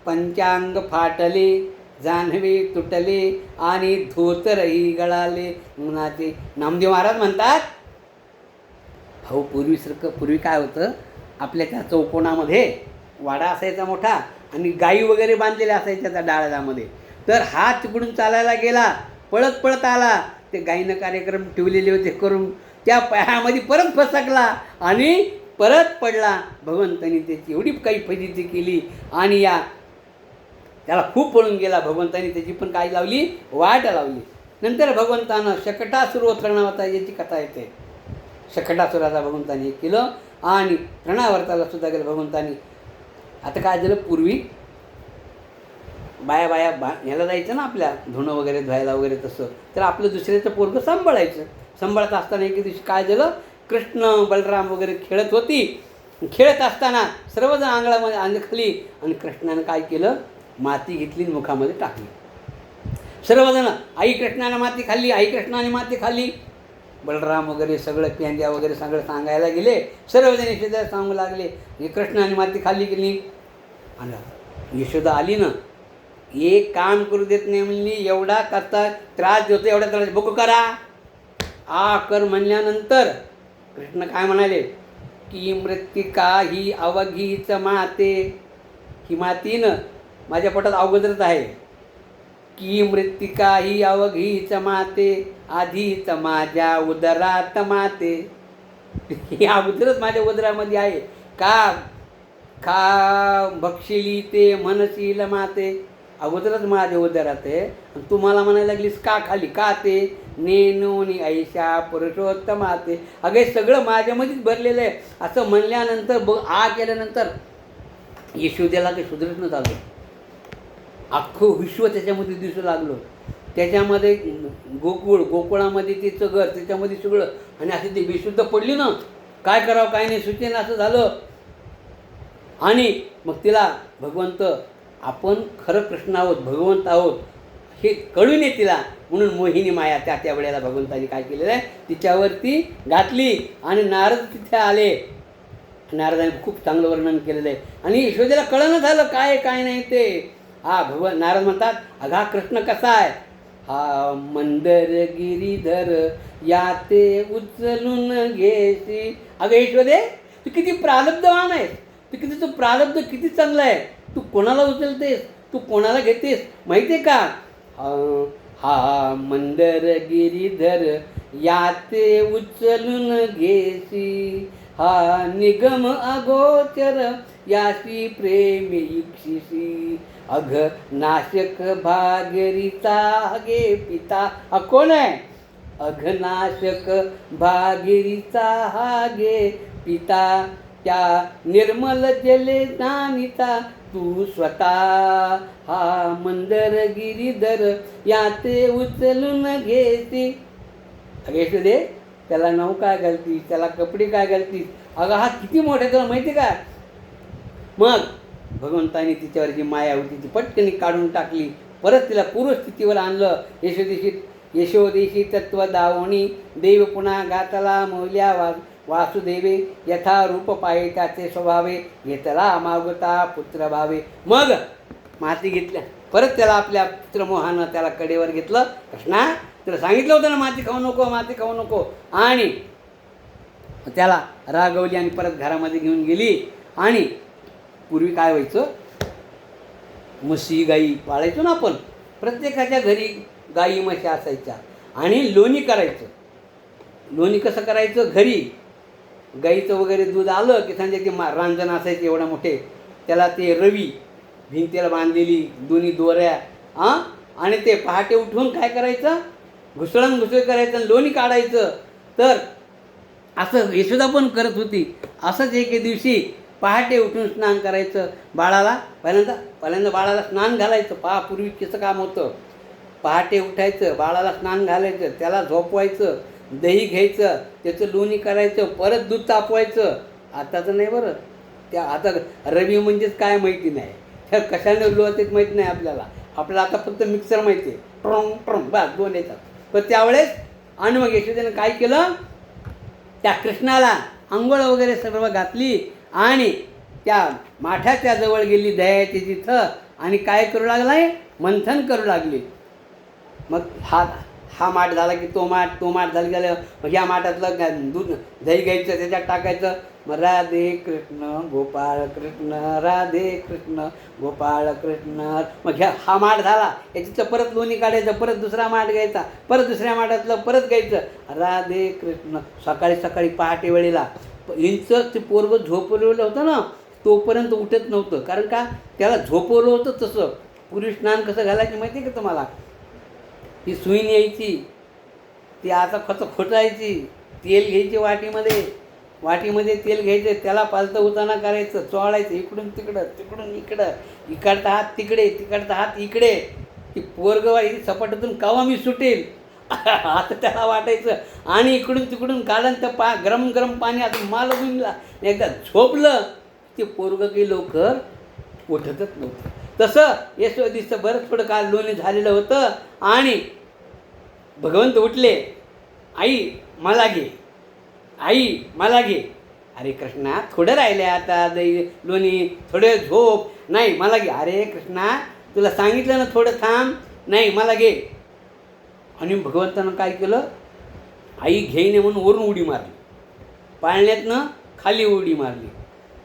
पंचांग फाटले, जान्हवे तुटले आणि धोतरही गळाले उन्हाचे. नामदेव महाराज म्हणतात, हो पूर्वी काय होतं, आपल्या त्या चौकोनामध्ये वाडा असायचा मोठा आणि गायी वगैरे बांधलेल्या असायच्या त्या डाळामध्ये. तर हा तिकडून चालायला गेला, पळत पळत आला, ते गायीनं कार्यक्रम ठेवलेले होते करून, त्या पायामध्ये परत फसकला आणि परत पडला. भगवंतांनी त्याची एवढी काही फजिती केली आणि त्याला खूप पळून गेला. भगवंतांनी त्याची पण काय लावली, वाट लावली. नंतर भगवंतानं शकटासुर तृणावर्ता याची कथा येते. शकटासुराचा भगवंतांनी केलं आणि तृणावर्ताला सुद्धा गेलं भगवंतांनी. आता काय झालं, पूर्वी बाया ह्याला जायचं ना आपल्या धुणं वगैरे धुवायला वगैरे तसं, तर आपलं दुसऱ्याचं पोरगं सांभाळायचं. सांभाळत असताना एके दिवशी काय झालं, कृष्ण बलराम वगैरे खेळत होती. खेळत असताना सर्वजण आंगळामध्ये खाली आणि कृष्णानं काय केलं, माती घेतली मुखामध्ये टाकली. सर्वजण आई कृष्णानं माती खाल्ली, आई कृष्णाने माती खाल्ली. बलराम वगैरे सगळं प्यांद्या वगैरे सगळं सांगायला गेले. सर्वजण यशोदा सांगू लागले, हे कृष्णाने माती खाल्ली की नाही. आणि यशोदा आली ना, एक काम करू देत नाही म्हणली, एवढा करता त्रास देतो, एवढा त्रास बघू करा कर म्हणल्यानंतर कृष्ण काय म्हणाले की मृत्तिका ही अवघीच माते. ही मातीनं माझ्या पोटात अवगोदरच आहे की मृत्तिका ही अवघीच माते, आधीच माझ्या उदरात माते. ही अगोदरच माझ्या उदरामध्ये आहे. का भक्षिली ते मनशील माते, अगोदरच माझ्या उदरात आहे. आणि तू मला म्हणायला लागलीस का खाली, का ते नेनोनी ऐशा पुरुषोत्तमाते. अगे सगळं माझ्यामध्येच भरलेलं आहे. असं म्हणल्यानंतर केल्यानंतर यशोदेला काही सुधरत न झालं. अख्खं विश्व त्याच्यामध्ये दिसू लागलं. त्याच्यामध्ये गोकुळामध्ये तिचं घर, त्याच्यामध्ये सगळं, आणि असे ती बेशुद्ध पडली ना, काय करावं काय नाही सुचेना असं झालं. आणि मग तिला भगवंत, आपण खरं कृष्ण आहोत, भगवंत आहोत हे कळून ये तिला. म्हणून मोहिनी माया त्या वेळेला भगवंतानी काय केलेलं आहे, तिच्यावरती घातली. आणि नारद तिथे आले. नारदाने खूप चांगलं वर्णन केलेलं आहे. आणि यशोदेला कळणं झालं काय काय नाही ते. नारद म्हणतात, अगा कृष्ण कसा आहे, हा मंदर गिरीधर याते उचलून घेशी. अगं यशोदे, तू किती प्रारब्धवान आहेस, तू प्रारब्ध किती चांगलं आहे. तू कोणाला उचलतेस, तू कोणाला घेतेस माहिती आहे का. हा मंदर गिरीधर याते उचलून घेशी, हा निगम अगोचर याशी प्रेम इक्षिशी. अघ नाशक भागीरथी गे पिता. हा कोण आहे, अघनाशक भागीरथी गे पिता, त्या निर्मल जले नानिता तू स्वतः. हा मंदर गिरीधर याते उचलून घेते. अगं दे, त्याला नऊ काय घालतीस, त्याला कपडे काय घालतीस. अगं हा किती मोठा, तुला माहिती का. मग भगवंतानी तिच्यावर जी माया होती ती पटकन काढून टाकली, परत तिला पूर्वस्थितीवर आणलं. यशोदेशी तत्व दावणी देव पुन्हा गातला मोल्या वासुदेवे, यथा रूप पाये त्याचे स्वभावे, येतला मागता पुत्र भावे. मग माती घेतल्या, परत त्याला आपल्या पुत्रमोहानं त्याला कडेवर घेतलं. कृष्णा, तुला सांगितलं होतं ना माती खाऊ नको, माती खाऊ नको. आणि त्याला रागवली आणि परत घरामध्ये घेऊन गेली. आणि पूर्वी काय व्हायचं, म्हशी गाई पाळायचो ना आपण, प्रत्येकाच्या घरी गाई म्हशी असायच्या. आणि लोणी करायचं. लोणी कसं करायचं, घरी गाईचं वगैरे दूध आलं की सांगायचे रांजण असायचे एवढा मोठे, त्याला ते रवी भिंतीला बांधलेली दोन्ही दोऱ्या, आणि ते पहाटे उठून काय करायचं, घुसळण करायचं आणि लोणी काढायचं. तर असं यशोदा पण करत होती. असंच एके दिवशी पहाटे उठून स्नान करायचं. बाळाला पहिल्यांदा बाळाला स्नान घालायचं. पूर्वी कसं काम होतं, पहाटे उठायचं, बाळाला स्नान घालायचं, त्याला झोपवायचं, दही घ्यायचं, त्याचं लोणी करायचं, परत दूध तापवायचं. आताचं नाही बरं, त्या आता रवी म्हणजेच काय माहिती नाही, त्या कशाने लोहतेच माहीत नाही आपल्याला. आपल्याला आता फक्त मिक्सर माहिती आहे, ट्रॉंग ट्रॉंग बस 2 येतात. पण त्यावेळेस आणि मग यशोदेनं काय केलं, त्या कृष्णाला अंघोळ वगैरे सर्व घातली आणि त्या माठाच्या जवळ गेली दह्याची तिथं आणि काय करू लागलाय, मंथन करू लागली. मग हा माठ झाला की तो माठ झाला गेलं. मग ह्या माठातलं दूध दही घ्यायचं, त्याच्यात टाकायचं. मग राधे कृष्ण गोपाळ कृष्ण राधे कृष्ण गोपाळ कृष्ण. मग हा माठ झाला, याच्याचं परत लोणी काढायचं, परत दुसरा माठ घ्यायचा, परत दुसऱ्या माठातलं परत घ्यायचं. राधे कृष्ण. सकाळी सकाळी पहाटे वेळेला यांचं ते पोरगं झोपवलेलं होतं ना, तोपर्यंत उठत नव्हतं. कारण का, त्याला झोपवलं होतं तसं. पूर्वी स्नान कसं घालायचं माहिती आहे का तुम्हाला, ती सुईन यायची, ती आता खोटायची, तेल घ्यायची वाटीमध्ये तेल घ्यायचे, त्याला पालतं उताना करायचं, चोळायचं इकडून तिकडं तिकडून इकडं, इकडचा हात तिकडे तिकडचा हात इकडे. ती पोरगवाई सपाटातून कावा मी सुटेल आता त्याला वाटायचं. आणि इकडून तिकडून काढून तर गरम गरम पाणी आता माल गुंजला. एकदा झोपलं ते पोरगं काही लवकर उठतच नव्हतं. तसं यशोदीचं बरं थोडं काल लोणी झालेलं होतं आणि भगवंत उठले, आई मला घे, आई मला घे. अरे कृष्णा थोडं राहिले आता दही लोणी, थोडे झोप. नाही मला घे. अरे कृष्णा तुला सांगितलं ना थोडं थांब. नाही मला घे. आणि भगवंतानं काय केलं, आई घेईने म्हणून वरून उडी मारली, पाळण्यातनं खाली उडी मारली.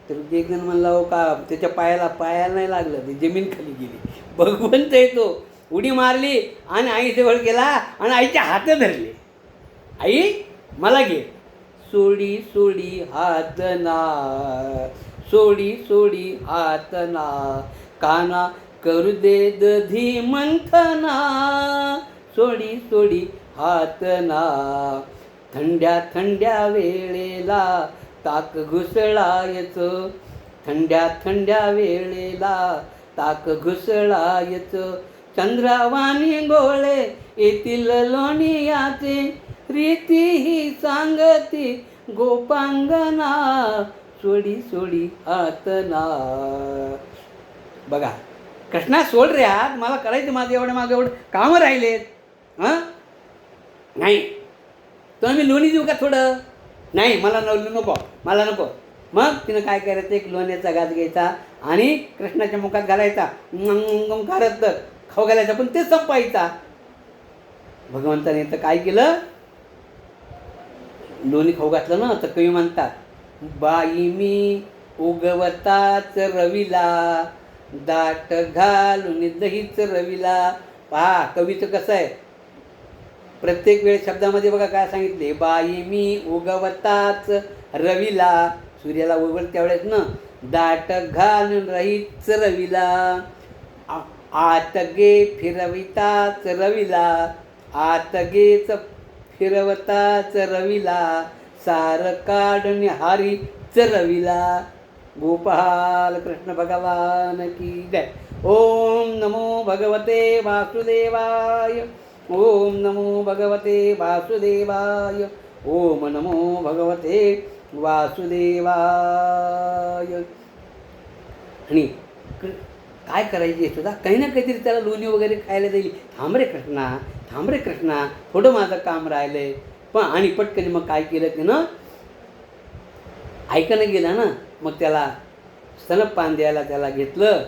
तर एक जण म्हणला, हो का त्याच्या पायाला नाही लागलं, ते जमीन खाली गेली. भगवंत येतो, उडी मारली आणि आईजवळ गेला आणि आईचे हात धरले. आई मला घे. सोडी सोडी हात ना, सोडी सोडी हात ना, काना करू दे दधी मंथना, सोडी सोडी हात ना. थंड्या थंड्या वेळेला ताक घुसळायचं, थंड्या थंड्या वेळेला ताक घुसळायचं. चंद्रावानी गोळे येतील लोणियाचे, रीती ही सांगती गोपांगना, सोडी सोडी हात ना. बघा कृष्णा सोड रे हात, मला करायचं माझं एवढं कामं राहिलेत. हां नाही तर मी लोणी देऊ का थोडं. नाही मला नको, मला नको. मग तिनं काय करायचं, एक लोण्याचा घास घ्यायचा आणि कृष्णाच्या मुखात घालायचा, करत खाऊ घालायचा, पण ते संपायचा. भगवंताने तर काय केलं, लोणी खाऊ घातलं ना, तर कवी म्हणतात, बाई मी उगवताच रविला, दाट घालून दहीच रविला. पहा कवीचं कसं आहे, प्रत्येक वेळ शब्दामध्ये बघा काय सांगितले, बाई मी उगवताच रविला, सूर्याला उगवत त्यावेळेस ना, दाट घालून रहीच रविला, आत गे फिरविताच रविला, आत गेच फिरवताच रविला, सार काढून हारीच रविला. गोपाल कृष्ण भगवान की जय. ओम नमो भगवते वासुदेवाय, ओम नमो भगवते वासुदेवाय, ओम नमो भगवते वासुदेवाय. आणि काय करायची सुद्धा काही ना काहीतरी त्याला लोणी वगैरे खायला देईल. थांब रे कृष्णा थोडं माझं काम राहिलंय. पण आणि पटकन मग काय केलं त्यानं, ऐकायला गेला ना, मग त्याला स्तनपान द्यायला त्याला घेतलं.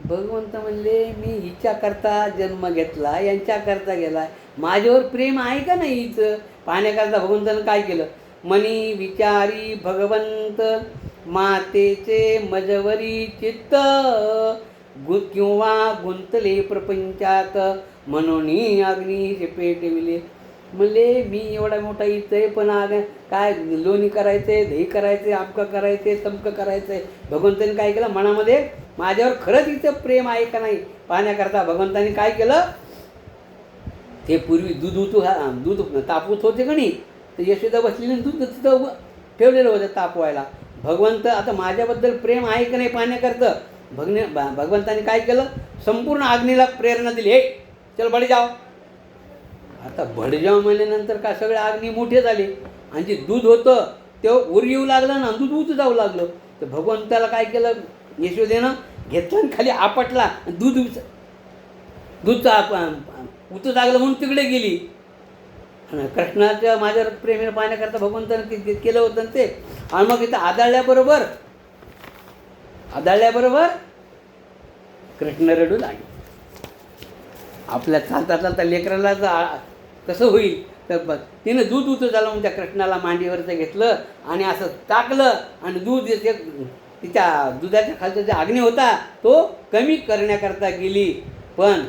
भगवंत म्हणले, मी हिच्याकरता जन्म घेतला, यांच्याकरता गेला, माझ्यावर प्रेम आहे का नाही हिचं. पाहण्याकरता भगवंतानं काय केलं, मनी विचारी भगवंत मातेचे मजवरी चित्त, किंवा गुंतले प्रपंचात म्हणून अग्नी पेटविले. म्हणले मी एवढा मोठा इथं आहे, पण काय लोणी करायचे, दही करायचे, आमकं करायचे, तमकं करायचंय. भगवंताने काय केलं, मनामध्ये माझ्यावर खरंच इथं प्रेम आहे का नाही पाहण्याकरता भगवंताने काय केलं, ते पूर्वी दूध तापवत होते का नाही, तर यशोदा बसलेली दूध तिथं ठेवलेलं होतं तापवायला. भगवंत आता माझ्याबद्दल प्रेम आहे का नाही पाहण्याकरता भगवंताने काय केलं, संपूर्ण अग्नीला प्रेरणा दिली, हे चल बडी जाव. आता भडजाव म्हणल्यानंतर का सगळे अग्नी मोठे झाले आणि जे दूध होतं ते वर येऊ लागलं ना, दूध उच जाऊ लागलं. तर भगवंताला काय केलं, यशोदेनं घेतलं खाली आपटला, दूध दूध उतू लागलं म्हणून तिकडे गेली. आणि कृष्णाच्या माझ्यावर प्रेमीने पाहण्याकरता भगवंतानं केलं होतं ते. आणि मग इथं आदळल्याबरोबर कृष्ण रडू लागले. आपल्या चालता चालता लेकराला कसं होईल, तर तिनं दूध उतू झालं म्हणून त्या कृष्णाला मांडीवरचं घेतलं आणि असं टाकलं आणि दूध तिच्या दुधाच्या खालचा जो अग्नी होता तो कमी करण्याकरता गेली. पण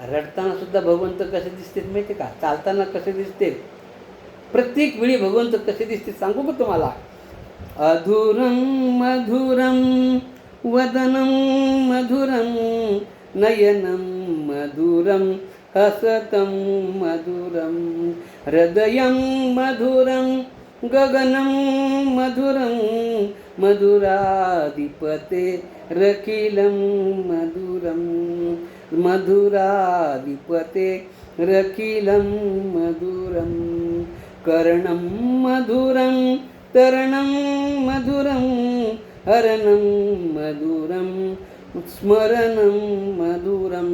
रडताना सुद्धा भगवंत कसे दिसतात माहिती का, चालताना कसे दिसते, प्रत्येक वेळी भगवंत कसे दिसते सांगू का तुम्हाला. अधुरं मधुरं वदनं मधुरं नयनं मधुरं हसतं मधुरं हृदयं मधुरं गगनं मधुरं मधुराधिपते रखिलं मधुरं मधुराधिपते रखिलं मधुरं कर्णं मधुरं तरणं मधुरं हरणं मधुरं स्मरणं मधुरं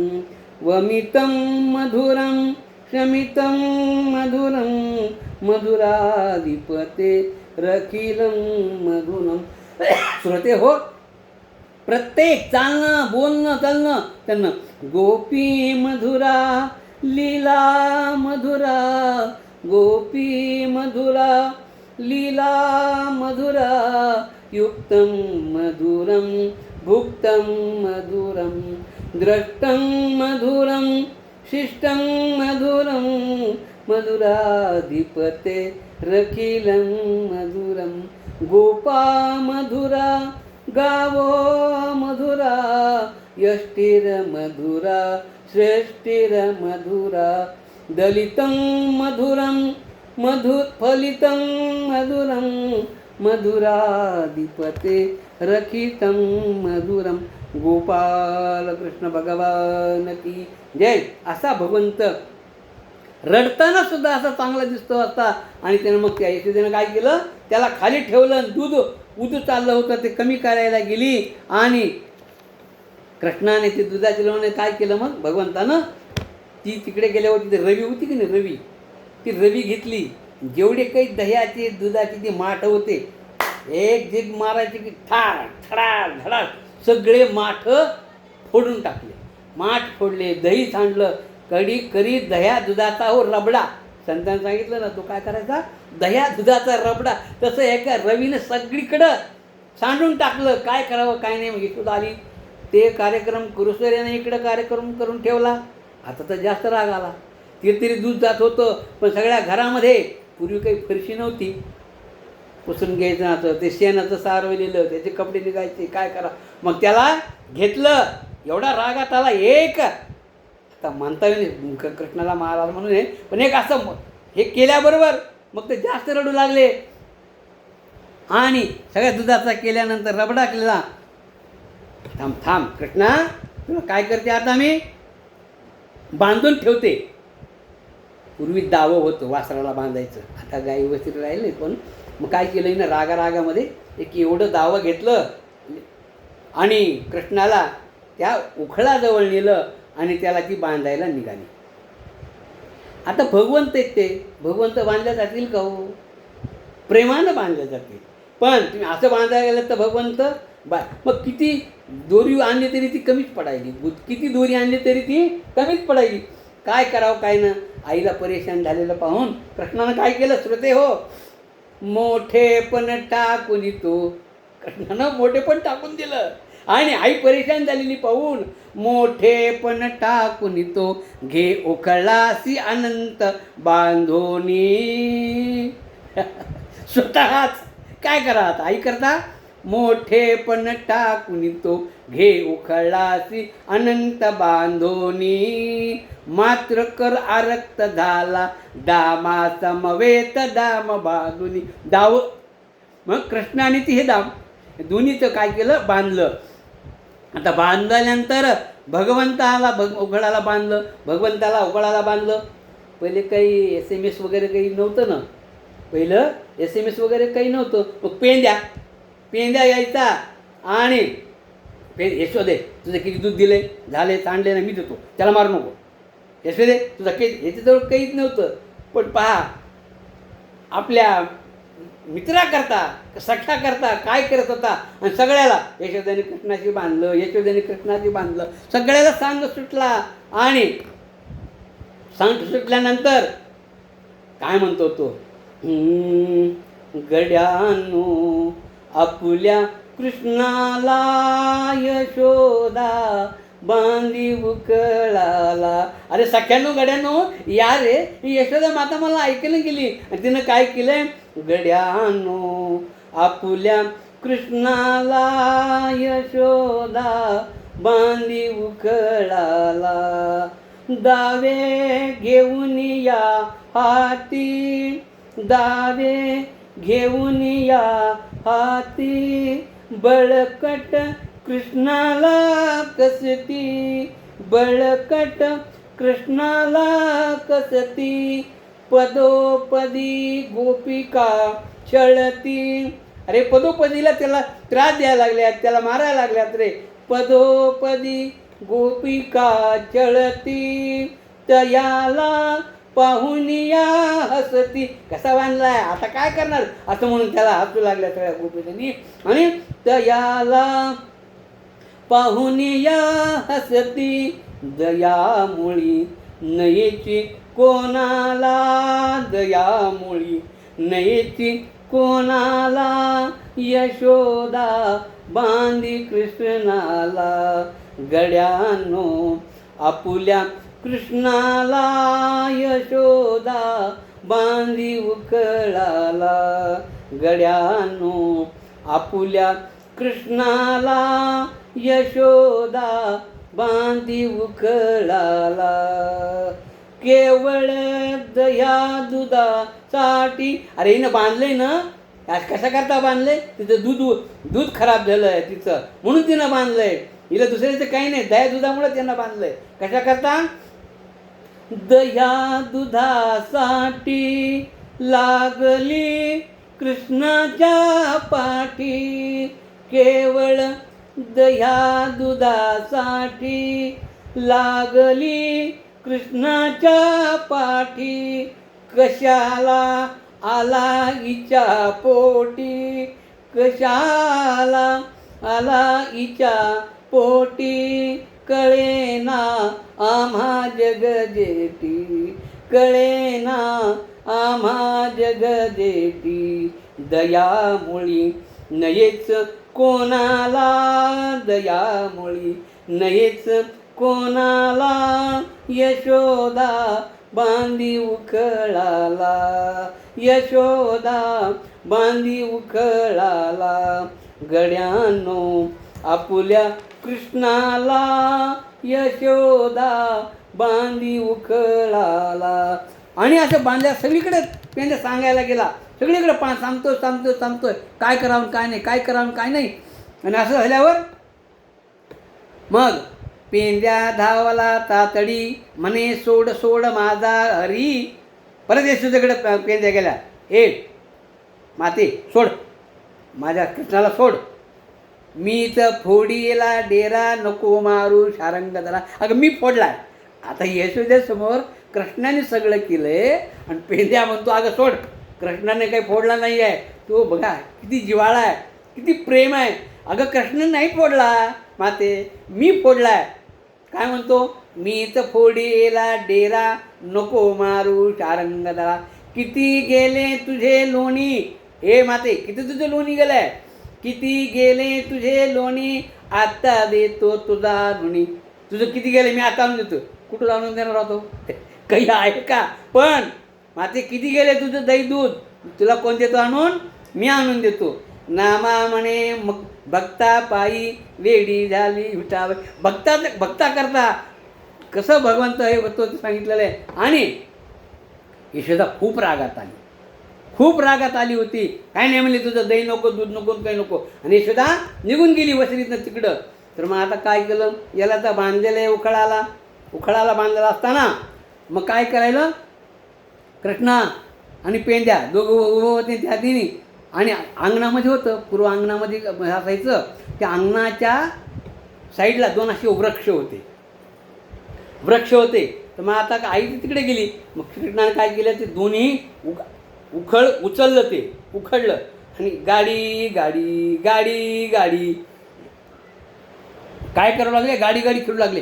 वमितं मधुरं शमितं मधुरं मधुराधिपते रखिलं मधुरं. श्रोते हो, प्रत्येक चालणं बोलणं चालणं त्यांना गोपी मधुरा लीला मधुरा, गोपी मधुरा लीला मधुरा युक्तं मधुरं भुक्तं मधुरं द्रष्टं मधुरं शिष्टं मधुरं मधुराधिपते रखिलं मधुरं गोपा मधुरा गावो मधुरा यष्टिर्मधुरा श्रेष्ठिर्मधुरा दलितं मधुरं मधुफलितं मधुरं मधुराधिपते रखितं मधुरं. गोपाल कृष्ण भगवान की जय. असा भगवंत रडताना सुद्धा असा चांगला दिसतो असता. आणि त्यानं मग त्या यशोदेनं काय केलं, त्याला खाली ठेवलं. दूध उदू चाललं होतं ते कमी करायला गेली आणि कृष्णाने ते दुधाच्या लावणे काय केलं, मग भगवंतानं ती तिकडे गेल्यावर तिथे रवी होती की नाही, रवी, ती रवी घेतली. जेवढे काही दह्याचे दुधाची ती माठ होते, एक जीग मारायची की ठाड थडाड धडाड सगळे माठ फोडून टाकले. माठ फोडले, दही सांडलं, कडी करी दह्या दुधाचा हो रबडा. संतांनी सांगितलं ना, तो काय करायचा, दह्या दुधाचा रबडा. तसं एका रवीनं सगळीकडं सांडून टाकलं. काय करावं काय नाही. मग इथं आली, ते कार्यक्रम कुरुसर याने इकडं कार्यक्रम करून ठेवला. आता तर जास्त राग आला. तरी दूध जात होतं, पण सगळ्या घरामध्ये पूर्वी काही फरशी नव्हती, पुसून घ्यायचं असं, ते शेणाचं सारवलेलं, त्याचे कपडे निघायचे, काय करा. मग त्याला घेतलं. एवढा रागात आला. एक आता म्हणता येईल कृष्णाला महाराज म्हणून आहे, पण एक असं हे केल्याबरोबर मग ते जास्त रडू लागले. आणि सगळ्या दुधाचा केल्यानंतर रबडा केला. थांब थांब कृष्णा, तुला काय करते आता, मी बांधून ठेवते. पूर्वी दावं होतं वासराला बांधायचं, आता गाई वस्तीत राहिले. पण मग काय केलं ना, रागामध्ये एक एवढं दावं घेतलं आणि कृष्णाला त्या उखळाजवळ नेलं आणि त्याला ती बांधायला निघाली. आता भगवंत आहेत ते, भगवंत बांधल्या जातील का हो, प्रेमानं बांधल्या जातील. पण तुम्ही असं बांधायला गेलं तर भगवंत मग किती दोरी आणली तरी ती कमीच पडायली, किती दोरी आणली तरी ती कमीच पडायली. काय करावं काय ना. आईला परेशान झालेलं पाहून कृष्णानं काय केलं श्रोते हो, मोठेपण टाकून तो, कृष्णानं मोठेपण टाकून दिलं. आणि आई परेशान झालेली पाहून मोठेपण टाकून तो, घे उखळासी अनंत बांधोनी. स्वतःच काय करा आता, आई करता मोठेपण टाकून तो, घे उखळासी अनंत बांधोनी. मात्र कर आरक्त झाला दामा समवेत दाम बांधुनी. दाव मग कृष्णाने ती हे दाम दोन्हीचं काय केलं, बांधलं. आता बांधल्यानंतर भगवंताला उघडाला बांधलं, भगवंताला उघडाला बांधलं. पहिले काही SMS वगैरे काही नव्हतं ना, पहिलं SMS वगैरे काही नव्हतं. मग पेंद्या यायचा आणि यशोदे तुझं किती दूध दिले झाले सांडले ना मी देतो, त्याला मारू नको. यशोदे तुझा काही याच्याजवळ काहीच नव्हतं, पण पहा आपल्या मित्राकरता सख्याकरता काय करत होता. आणि सगळ्याला यशोदेने कृष्णाशी बांधलं, यशोदेने कृष्णाशी बांधलं, सगळ्याला सांग सुटला. आणि सांग सुटल्यानंतर काय म्हणतो तो, गड्यानो आपुल्या कृष्णाला यशोदा बांधी उकळाला. अरे सख्यानो गड्यानो या रे, यशोदा माता मला ऐकलं गेली. आणि तिनं काय केलंय, गड्यानो आपुल्या कृष्णाला यशोदा बांधी उकळाला. दावे घेऊन या हाती, दावे घेऊन या हाती, बळकट कृष्णाला कसती, बळकट कृष्णाला कसती. पदोपदी गोपिका छळती. अरे पदोपदीला त्याला त्रास द्यायला लागल्यात, त्याला मारायला लागल्यात रे. पदोपदी गोपिका छळती, तयाला पाहुनिया हसती. कसा बांधलाय आता काय करणार असं म्हणून त्याला हसू लागल्या सगळ्या गोपींनी. आणि तयाला पाहुनिया हसती, दयामुळी नयेची कोणाला, दयामुळी नयेची कोणाला, यशोदा बांधी कृष्णाला. गड्यानो आपुल्या कृष्णाला यशोदा बांधी उकळाला. गड्यानो आपुल्या कृष्णाला यशोदा बांधी उकळाला. केवळ दया दुधासाठी. अरे हिनं बांधलंय ना, कशा करता बांधलंय, तिचं दूध खराब झालं आहे तिचं, म्हणून तिनं बांधलंय. हिला दुसऱ्याचं काही नाही, दया दुधामुळे त्यांना बांधलंय. कशा करता, दया दुधासाठी लागली कृष्णाच्या पाठी. केवळ दया दुधासाठी लागली कृष्णाच्या पाठी. कशाला आला हिच्या पोटी, कशाला आला हिच्या पोटी. कळेना आम्हा जगजेटी, कळेना आम्हा जगजेटी. दयामुळी नयेच कोणाला, दयामुळी नयेच कोणाला, यशोदा बांधी उकळाला, यशोदा बांधी उकळाला. गड्यानो आपुल्या कृष्णाला यशोदा बांधी उकळाला. आणि असं बांधल्या सगळीकडे पेंड्या सांगायला गेला, सगळीकडे सांगतोय काय करावं काय नाही, काय करावं काय नाही. आणि असं झाल्यावर मग पेंद्या धावला तातडी, म्हणे सोड सोड माझा हरी. परत यशोदेकडे पेंद्या गेल्या, ए माते सोड, माझ्या कृष्णाला सोड, मी तर फोडीला डेरा नको मारू शारंगधरा. अगं मी फोडलाय. आता यशोदेसमोर कृष्णाने सगळं केलंय आणि पेंद्या म्हणतो अगं सोड, कृष्णाने काही फोडला नाही आहे. तो बघा किती जिव्हाळा आहे, किती प्रेम आहे. अगं कृष्ण नाही फोडला माते, मी फोडलाय. काय म्हणतो, मी तर फोडीला डेरा नको मारू शारंगधरा. किती गेले तुझे लोणी, हे माते किती तुझं लोणी गेलंय, किती गेले तुझे लोणी, आता देतो तुझा लोणी. तुझं किती गेले मी आता आणून देतो. कुठं आणून देणार होतो, काही आहे का. पण माते किती गेले तुझं दही दूध, तुला कोण देतो आणून, मी आणून देतो. नामा म्हणे मग भक्ता पायी वेडी झाली विठावे. भक्ता करता कसं भगवंत हे होतं ते सांगितलेलं आहे. आणि यशोदा खूप रागात आली, खूप रागात आली होती. काय नाही म्हणली, तुझं दही नको दूध नको काही नको. आणि यशोदा निघून गेली वसरीतनं तिकडं. तर मग आता काय केलं, याला तर बांधलेलं आहे उखळाला बांधलेला असताना मग काय करायला, कृष्णा आणि पेंद्या दोघं उभं होते त्या तिन्ही. आणि अंगणामध्ये होतं, पूर्व अंगणामध्ये असायचं. त्या अंगणाच्या साईडला 2 असे वृक्ष होते. तर मग आता आई तिकडे गेली. मग कृष्णाने काय केलं, ते दोन्ही उखडलं आणि गाडी गाडी गाडी गाडी काय करावं लागले, गाडी गाडी खेळू लागले.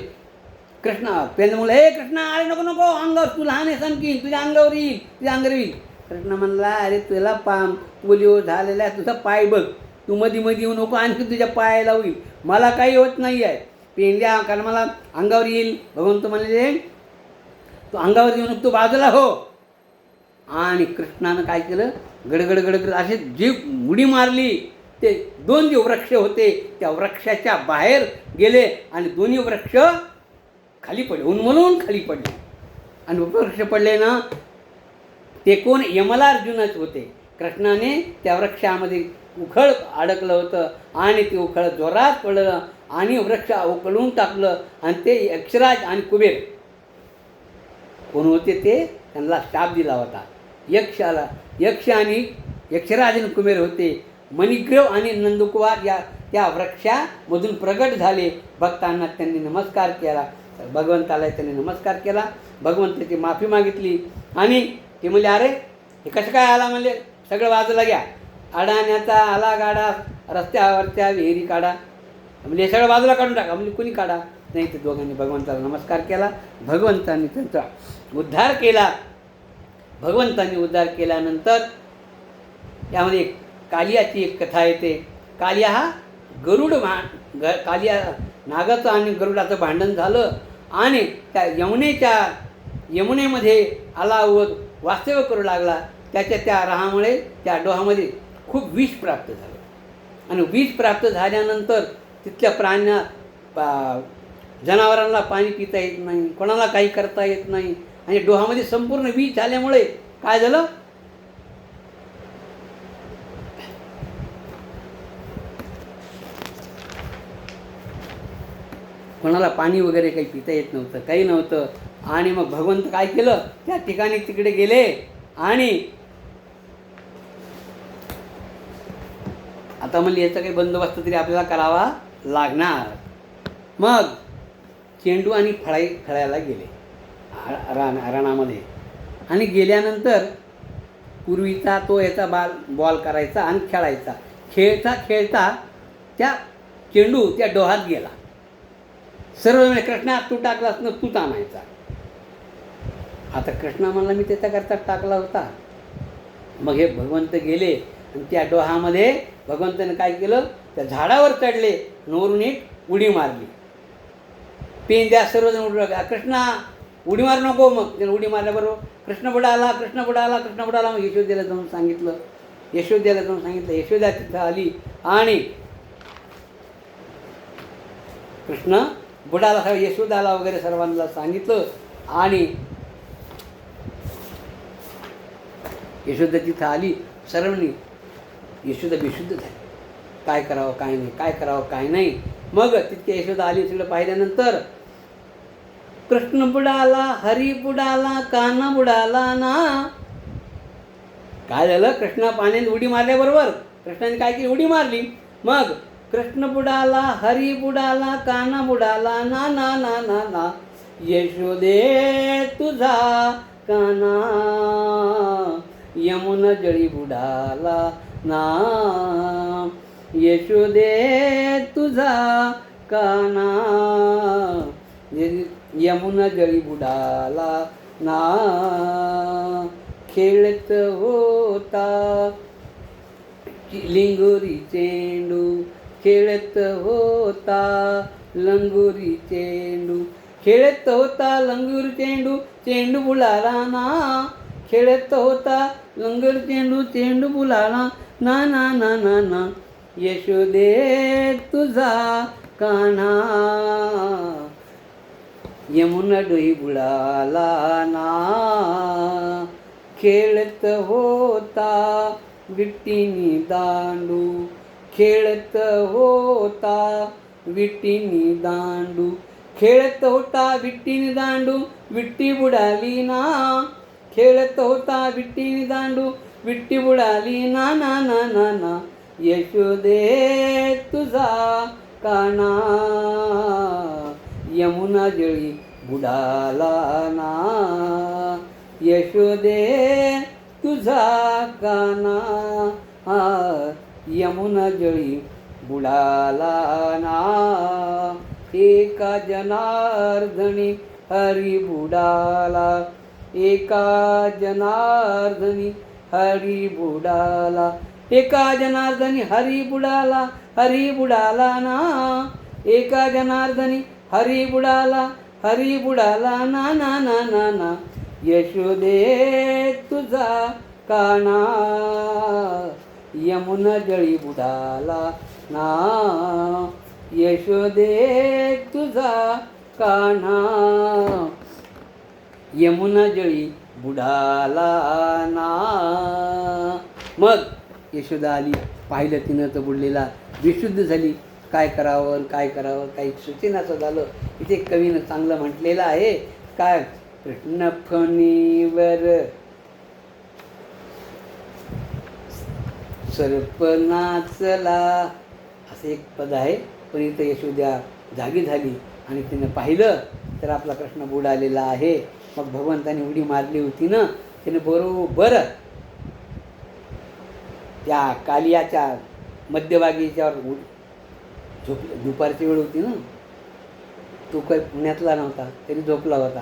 कृष्णा पेन म्हणलं, हे कृष्णा, अरे नको नको, अंगावर तू लहान आहे आणखी, तुझ्या अंगावर येईल. कृष्ण म्हणला, अरे तुला पोलिओ झालेला आहे, तुझा पाय बघ, तू मध्ये येऊ नको, आणखी तुझ्या पायाला होईल, मला काही होत नाही आहे. पेंद्या, कारण मला अंगावर येईल. भगवंत म्हणले, तू अंगावर येऊ नको, तू बाजूला हो. आणि कृष्णानं काय केलं, गडगड असे जी उडी मारली, ते 2 जे वृक्ष होते त्या वृक्षाच्या बाहेर गेले आणि दोन्ही वृक्ष खाली पडले, उन्मलून खाली पडले. आणि वृक्ष पडले ना, ते कोण, यमलार्जुनच होते. कृष्णाने त्या वृक्षामध्ये उखळ अडकलं होतं आणि ते उखळ जोरात पडलं आणि वृक्ष उकळून टाकलं. आणि ते यक्षराज आणि कुबेर कोण होते, ते त्यांना शाप दिला होता. यक्ष आणि यक्षराज आणि कुबेर होते. मणिग्रीव आणि नंदकुमार या त्या वृक्षामधून प्रगट झाले. भक्तांना त्यांनी नमस्कार केला, भगवंताला त्यांनी नमस्कार केला. भगवंताची माफी मागितली आणि ते म्हणले, अरे हे कसं काय आला, म्हणले सगळं बाजूला घ्या, अडाण्याचा आला गाडा, रस्त्यावरच्या विहिरी काढा, म्हणजे सगळं बाजूला काढून टाका. म्हणजे कुणी काढा नाही. ते दोघांनी भगवंताला नमस्कार केला. भगवंतांनी त्यांचा उद्धार केला. भगवंतांनी उद्धार केल्यानंतर यामध्ये कालियाची एक कथा येते. कालिया हा कालिया नागाचं आणि गरुडाचं भांडण झालं आणि त्या यमुनेमध्ये आला व वास्तव्य करू लागला. त्या राहामुळे त्या डोहामध्ये खूप विष प्राप्त झालं आणि विष प्राप्त झाल्यानंतर तिथल्या जनावरांना पाणी पिता येत नाही, कोणाला काही करता येत नाही आणि डोहामध्ये संपूर्ण विष झाल्यामुळे काय झालं, कोणाला पाणी वगैरे काही पिता येत नव्हतं, काही नव्हतं. आणि मग भगवंत काय केलं, त्या ठिकाणी तिकडे गेले आणि आता म्हणले याचा काही बंदोबस्त तरी आपल्याला करावा लागणार. मग चेंडू आणि फळाई खेळायला गेले रानामध्ये आणि गेल्यानंतर पूर्वीचा तो याचा बॉल करायचा आणि खेळायचा. खेळता त्या चेंडू त्या डोहात गेला. सर्व कृष्णा तू टाकलास ना, तूच आणायचा. आता कृष्णा म्हणला, मी त्याच्याकरता टाकला होता. मग हे भगवंत गेले आणि त्या डोहामध्ये भगवंताने काय केलं, त्या झाडावर चढले, वरून एक उडी मारली. पेंद्या सर्वजण उडी लागला, कृष्णा उडी मारू नको. मग त्याने उडी मारल्याबरोबर कृष्ण बुडाला. मग यशोदेला जाऊन सांगितलं. यशोदा तिथं आली आणि कृष्ण बुडाला, यशोदाला वगैरे सर्वांना सांगितलं आणि यशोदा तिथं आली. सर्वांनी यशोदा बेशुद्ध झाली, काय करावं काय नाही. मग तितके यशोदा आली. सगळं पाहिल्यानंतर कृष्ण बुडाला, हरी बुडाला, कान्हा बुडाला ना. काय झालं, कृष्णा पाण्यात उडी मारल्याबरोबर कृष्णाने काय केली, उडी मारली. मग कृष्ण बुडाला, हरी बुडाला, कान्हा बुडाला ना ना ना ना ना. यशोदे तुझा कान्हा यमुना जळी बुडाला ना. यशोदे तुझा कान्हा यमुना जळी बुडाला ना. खेळत होता लिंगोरी चेंडू, खेळत होता लंगोरी चेंडू, खेळत होता लंगूर चेंडू, चेंडू बुडाला ना. खेळत होता लंगूर चेंडू, चेंडू बुडाला ना ना ना ना ना. यशोदे तुझा कान्हा यमुना डोही बुडाला ना. खेळत होता विट्टीनी दांडू, खेळत होता विट्टीनी दांडू, खेळत होता विट्टीनी दांडू, विट्टी बुडाली ना. खेळत होता विट्टीनी दांडू, विट्टी बुडाली ना ना ना ना ना. यशोदे तुझा काना, यमुना जळी बुडाला ना, यशोदे तुझा काना, यमुना जळी बुडाला ना, एका जनार्दनी हरी बुडाला, एका जनार्दनी हरी बुडाला, एका जनार्दनी हरी बुडाला, हरी बुडाला ना, एका जनार्दनी हरी बुडाला, हरी बुडाला ना ना ना ना ना, यशोदे तुझा काना, यमुना जळी बुडाला ना, यशोदे तुझा कान्हा, यमुना जळी बुडाला ना. मग यशोदा आली, पाहिलं तिनं तर बुडलेला, विशुद्ध झाली. काय करावं काय करावं काही सुचेनाचं झालं. इथे कवीनं चांगलं म्हटलेलं आहे. काय, कृष्ण फणीवर सर्प नाचला, असं एक पद आहे. पण इथं यशोदा जागी झाली आणि तिनं पाहिलं तर आपला कृष्ण बुडालेला आहे. मग भगवंताने उडी मारली होती ना, तिने बरोबर त्या कालियाच्या मध्यभागीच्यावर झोपली. दुपारची वेळ होती ना, तो काही पुण्यातला नव्हता, तरी झोपला होता.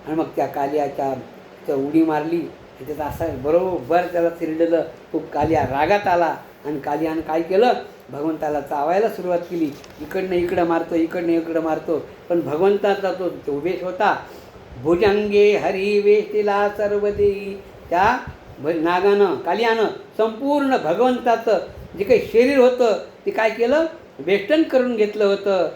आणि मग त्या कालियाच्या उडी मारली. त्याचा असं बरोबर त्याला चिरडलं. तो कालिया रागात आला आणि कालियानं काय केलं, भगवंताला चावायला सुरुवात केली. इकडनं इकडं मारतो, इकडनं इकडं मारतो. पण भगवंताचा तो वेश होता, भुजंगे हरी वेष्टीला सर्व देई. त्या नागानं कालियानं संपूर्ण भगवंताचं जे काही शरीर होतं ते काय केलं, वेष्टन करून घेतलं होतं.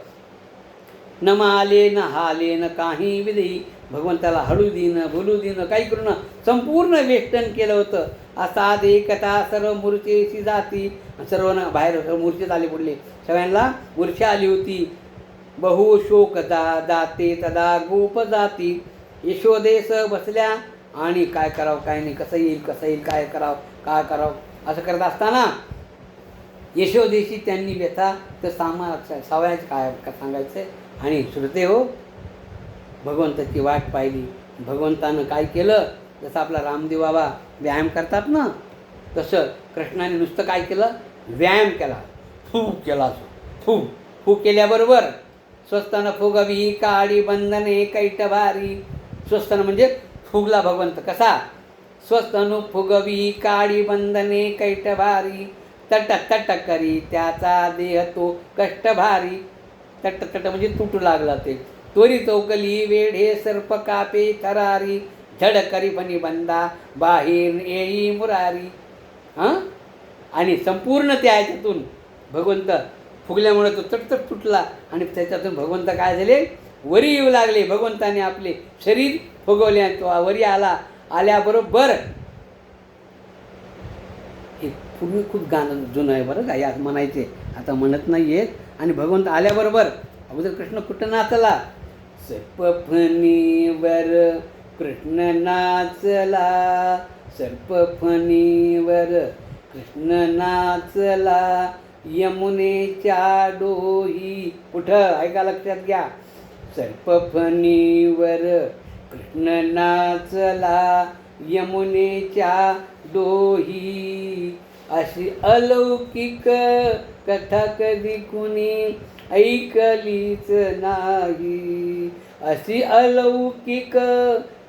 न माले न हाले न काही विधी, भगवंताला हळू देणं बोलू देणं काही करून संपूर्ण वेष्टन केलं होतं. असा देखता सर्व मूर्छेशी जाती, सर्वांना बाहेर मूर्छेत आले पडले, सगळ्यांना मूर्छा आली होती. बहु शोक दाते तदा गोप जाती, यशोदेस बसल्या आणि काय करावं काय नाही, कसं येईल काय करावं असं करत असताना यशोदेशी त्यांनी व्यथा तर सावयाचं काय सांगायचं. आणि श्रोते हो, भगवंताची वाट पाहिली. भगवंतानं काय केलं, जसं आपला रामदेव बाबा व्यायाम करतात ना, तसं कृष्णाने नुसतं काय केलं, व्यायाम केला. फूक केला. फूक केल्याबरोबर स्वस्तानं फुगवी काळी बंधने कैट भारी. स्वस्तानं म्हणजे फुगला भगवंत. कसा, स्वस्तनु फुगवी काळी बंधने कैट भारी, तट तट करी त्याचा देह तो कष्ट भारी. तट म्हणजे तुटू लागला ते. त्वरी चौकली वेढे सर्प कापे थरारी, झड करी फणी बंदा बाहेर येई मुरारी. आणि संपूर्ण त्या ह्याच्यातून भगवंत फुगल्यामुळे तो तटतट तुटला आणि त्याच्यातून भगवंत काय झाले, वरी येऊ लागले. भगवंताने आपले शरीर फुगवले, तो वरी आल्याबरोबर हे पूर्वी खूप गाणं जुनं आहे बरं का, यात म्हणायचे, आता म्हणत नाही आहेत. आणि भगवंत आल्याबरोबर अगोदर कृष्ण कुठं नाचला, सर्पफणीवर कृष्ण नाचला, सर्पफणीवर कृष्ण नाचला, यमुनेच्या डोही. कुठं ऐका, लक्षात घ्या, सर्पफणीवर कृष्ण नाचला, यमुनेच्या डोही. अशी अलौकिक कथा कधी कुणी ऐकलीच नाही, अशी अलौकिक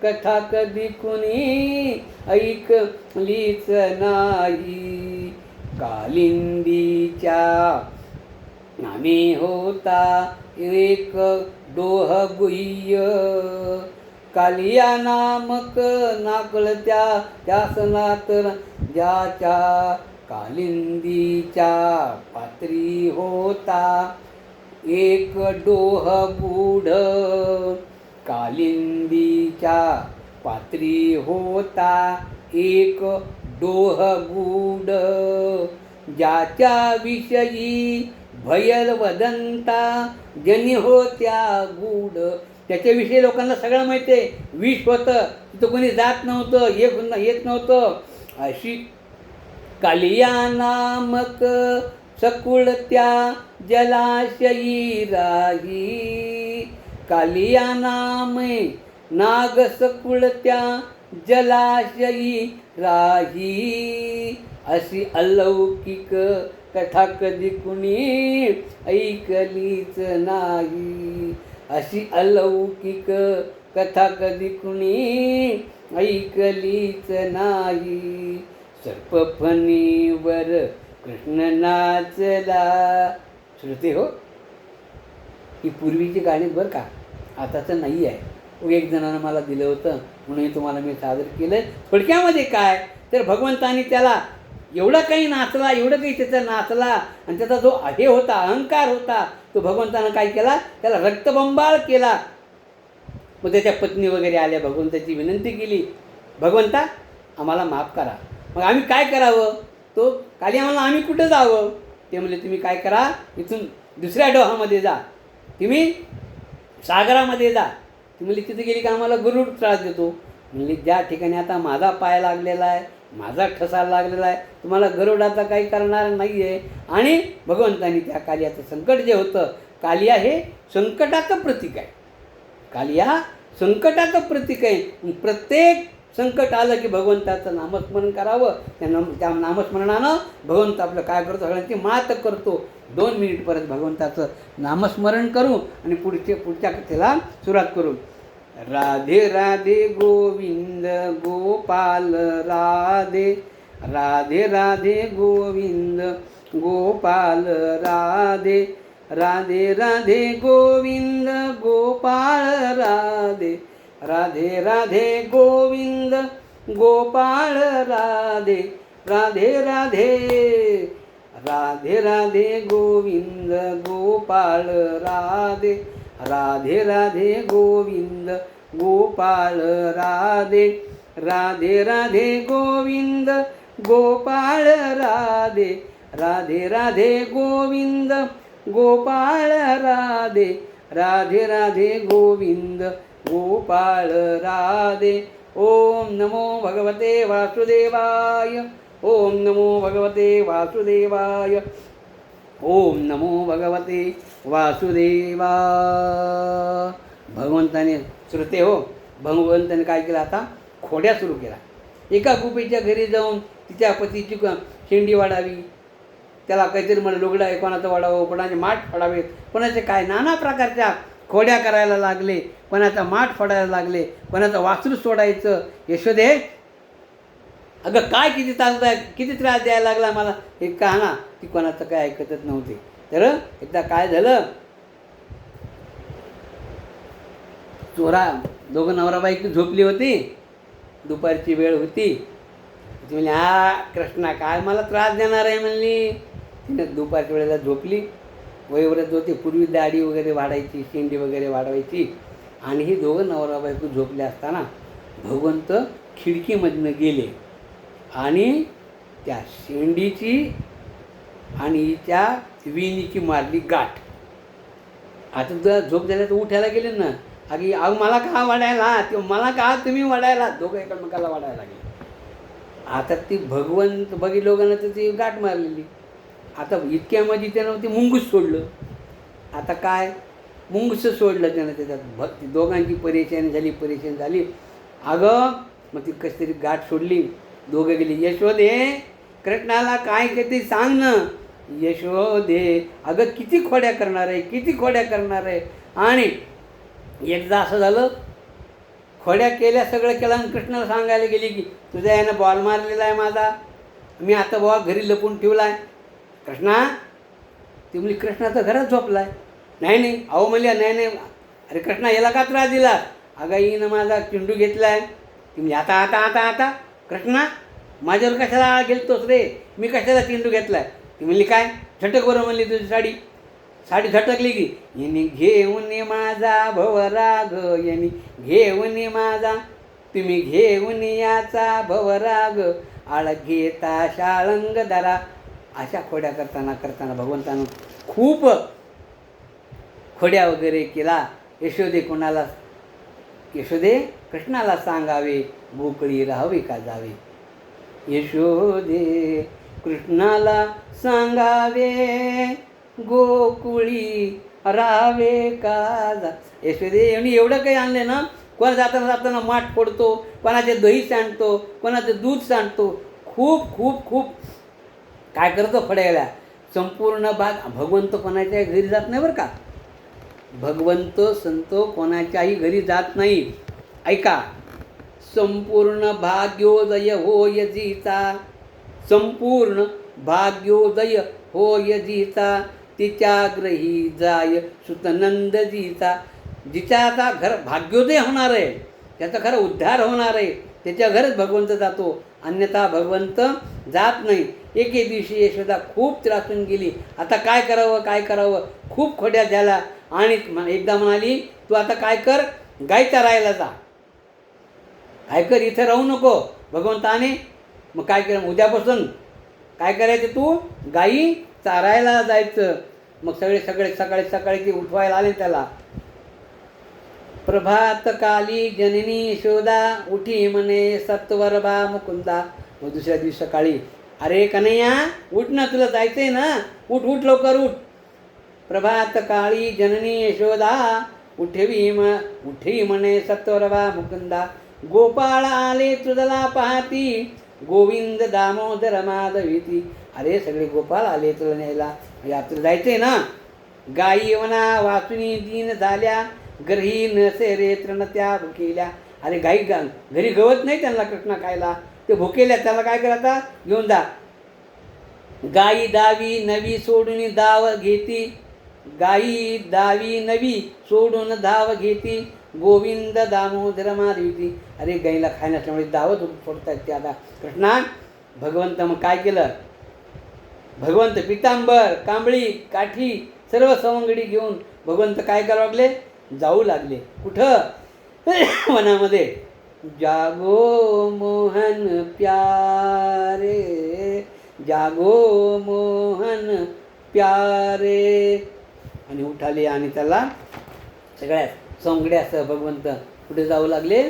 कथा कधी कुणी ऐकलीच नाही. कालिंदीच्या नामे होता एक डोह गुह्य, कालिया नामक नाकळत्या त्यासनात ज्याच्या कालिंदीच्या पात्री होता एक डोह गूढ. कालिंदीच्या पात्री होता एक डोह गूढ, ज्याच्या विषयी भयल वदंता जनी होत्या गूढ. त्याच्याविषयी लोकांना सगळं माहिती आहे. विष होतं, तिथं कोणी जात नव्हतं, येत नव्हतं. अशी कालिया नामक सकुळ त्या जलाशयी राही. कालिया नामे नाग सकुळ त्या जलाशयी राही. अशी अलौकिक कथा कधी कुणी ऐकलीच नाही. अशी अलौकिक कथा कधी कुणी ऐकलीच नाही. सर्पफणीवर कृष्ण नाचला. श्रुते हो, ही पूर्वीची गाणी बरं का, आताचं नाही आहे. एक जणानं मला दिलं होतं म्हणून तुम्हाला मी सादर केलं. थोडक्यामध्ये काय तर भगवंतानी त्याला एवढं काही नाचला, एवढं काही त्याचा नाचला, आणि त्याचा जो हे होता, अहंकार होता, तो भगवंतानं काय केला, त्याला रक्तबंबाळ केला. मग त्याच्या पत्नी वगैरे आल्या, भगवंताची विनंती केली, भगवंता आम्हाला माफ करा. मग आम्ही काय करावं? तो काली आम्हाला आम्ही कुठं जावं? ते म्हणले तुम्ही काय करा, इथून दुसऱ्या डोहामध्ये जा, तुम्ही सागरामध्ये जा. ती म्हणली तिथे गेली का आम्हाला गरुड त्रास देतो. म्हणली ज्या ठिकाणी आता माझा पाय लागलेला आहे, माझा ठसा लागलेला आहे, तुम्हाला गरुडाचा काही करणार नाही आहे. आणि भगवंतानी त्या कालियाचं संकट जे होतं, कालिया हे संकटाचं प्रतीक आहे. कालिया संकटाचं प्रतीक आहे. प्रत्येक संकट आलं की भगवंताचं नामस्मरण करावं. त्या नामस्मरणानं भगवंत आपलं काय करतो, सगळ्यांची मात करतो. 2 मिनिट परत भगवंताचं नामस्मरण करू आणि पुढच्या कथेला सुरुवात करू. राधे राधे गोविंद गोपाल राधे. राधे राधे गोविंद गोपाल राधे. राधे राधे गोविंद गोपाळ राधे. राधे राधे गोविंद गोपाळ राधे. राधे राधे. राधे राधे गोविंद गोपाळ राधे. राधे राधे गोविंद गोपाळ राधे. राधे राधे गोविंद गोपाळ राधे. राधे राधे गोविंद गोपाळ राधे. राधे राधे गोविंद गोपाळ राधे. ओम नमो भगवते वासुदेवाय. ओम नमो भगवते वासुदेवाय. ओम नमो भगवते वासुदेवा. भगवंताने श्रुते हो, भगवंताने काय केलं, आता खोड्या सुरू केला. एका गुपेच्या घरी जाऊन तिच्या पतीची शेंडी वाढावी, त्याला काहीतरी मला लुगडं आहे, कोणाचं वाढावं, कोणाचे माठ फाडावेत, कोणाचे काय नाना प्रकारच्या खोड्या करायला लागले, कोणाचा माठ फाडायला लागले, कोणाचं वासरू सोडायचं. यशोदे अगं काय किती त्रास आहे, किती त्रास द्यायला लागला मला, हे का ना, ती कोणाचं काय ऐकतच नव्हती. तर एकदा काय झालं, चोरा दोघं नवरा बायको झोपली होती, दुपारची वेळ होती. ती म्हणली हा कृष्णा काय मला त्रास देणार आहे म्हणली. तिने दुपारच्या वेळेला झोपली, वयोव्रत होती, पूर्वी दाढी वगैरे वाढायची, शेंडी वगैरे वाढवायची. आणि ही दोघं नवरा बायको झोपले असताना भगवंत खिडकीमधनं गेले आणि त्या शेंडीची आणि हिच्या विणीची मारली गाठ. आता जर झोप झाल्या तर उठायला गेले ना, अगं मला का वाढायला, ते मला का तुम्ही वाढायला, दोघं एकमेकाला वाढायला लागले. आता ती भगवंत बघी लोकांना तर ती गाठ मारलेली. आता इतक्यामध्ये त्यानं ते मुंगूस सोडलं. आता काय मुंगूस सोडलं त्यानं, त्याच्यात भक्ती दोघांची परेशान झाली. अगं मग ती कशी तरी गाठ सोडली, दोघं गेली. यशोदे कृष्णाला काय किती सांग ना. यशोदे अगं किती खोड्या करणार आहे. आणि एकदा असं झालं, खोड्या केल्या, सगळं केलं, आणि कृष्णाला सांगायला गेली की तुझ्या यानं बॉल मारलेला आहे माझा, मी आता बॉल घरी लपून ठेवला आहे. कृष्णा ती म्हणली कृष्णा तर घरात झोपला आहे. नाही अहो म्हणल्या नाही अरे कृष्णा याला का त्रास दिला. अगं हिनं माझा चेंडू घेतला आहे. ती म्हणजे आता कृष्णा माझ्यावर कशाला गेलतोस रे, मी कशाला चेंडू घेतला आहे. ती म्हणली काय झटक बरं म्हणली तुझी साडी झटकली की यांनी घेऊन माझा भवराग, यांनी घेऊन माझा, तुम्ही घेऊन याचा भवराग, आळ घेता शाळंग दरा. अशा खोड्या करताना भगवंतानं खूप खोड्या वगैरे केला. यशोदे कृष्णाला सांगावे, मोकळी राहावे का जावे. यशोदे कृष्णाला सांगावे गोकुळी राहावे का जा. यशोदे यांनी एवढं काही आणले ना, कोणा जाताना माठ फोडतो, कोणाचे दही सांडतो, कोणाचं दूध सांडतो, खूप खूप खूप काय करतो फड्याला. संपूर्ण भाग भगवंत कोणाच्याही घरी जात नाही बरं का. भगवंत संत कोणाच्याही घरी जात नाही. ऐका, संपूर्ण भाग्योदय होय जीचा, संपूर्ण भाग्योदय होय जीचा, तिच्या ग्रही जाय सुतनंद जीचा. जिच्या आता घर भाग्योदय होणार आहे, त्याचा खरं उद्धार होणार आहे, त्याच्या घरच भगवंत जातो, अन्यथा भगवंत जात नाही. एके दिवशी यशोदा खूप त्रासून गेली. आता काय करावं काय करावं, खूप खोड्या झाल्या. आणि एकदा म्हणाली, तू आता काय कर, गाय चरायला जा. काय कर, इथं राहू नको भगवंताने. मग काय केलं, उद्यापासून काय करायचं, तू गाई चारायला जायचं. मग सगळे सकाळी ते उठवायला आले त्याला. प्रभात काली जननी यशोदा, उठी म्हणे सत्वर बा मुकुंदा. मग दुसऱ्या दिवशी सकाळी, अरे कन्हैया उठ ना, तुला जायचंय ना, उठ उठ लवकर उठ. प्रभात काळी जननी यशोदा, उठी म्हणे सत्वर बा मुकुंदा. गोपाळ आले तुझला पाहती, गोविंद दामोदर माधवीती. अरे सगळे गोपाळ आले तुला न्यायला, तुला जायचंय ना. गाई म्हणा वाचुनी दीन झाल्या, ग्रही नसे रे तृण त्या भुकेल्या. अरे गाई घरी गवत नाही त्यांना कृष्णा खायला, ते भुकेल्या, त्याला काय करायचा, घेऊन जा. गाई दावी नवी सोडून धाव घेती, गाई दावी नवी सोडून धाव घेती, गोविंद दामोदर माधवीती. अरे गाईला खाय नसल्यामुळे धावत सोडतात ते आता कृष्णा. भगवंत मग काय केलं, भगवंत पितांबर कांबळी काठी सर्व सवंगडी घेऊन भगवंत काय करावं लागले, जाऊ लागले. कुठं, वनामध्ये. जागो मोहन प्यारे, जागो मोहन प्यारे. आणि उठाले आणि त्याला सगळ्या सवंगड्यासह भगवंत कुठे जाऊ लागले,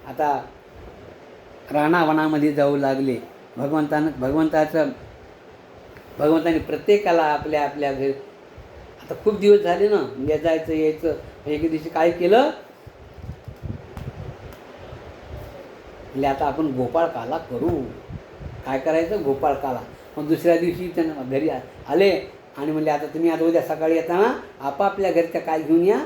आता राणावनामध्ये जाऊ लागले. भगवंताने प्रत्येकाला आपल्या आपल्या घरी, आता खूप दिवस झाले ना जायचं यायचं. एके दिवशी काय केलं, म्हणजे आता आपण गोपाळकाला करू. काय करायचं, गोपाळकाला. मग दुसऱ्या दिवशी त्यांना घरी आले आणि म्हणले, आता तुम्ही आता उद्या सकाळी येताना आपापल्या घरच्या काय घेऊन या,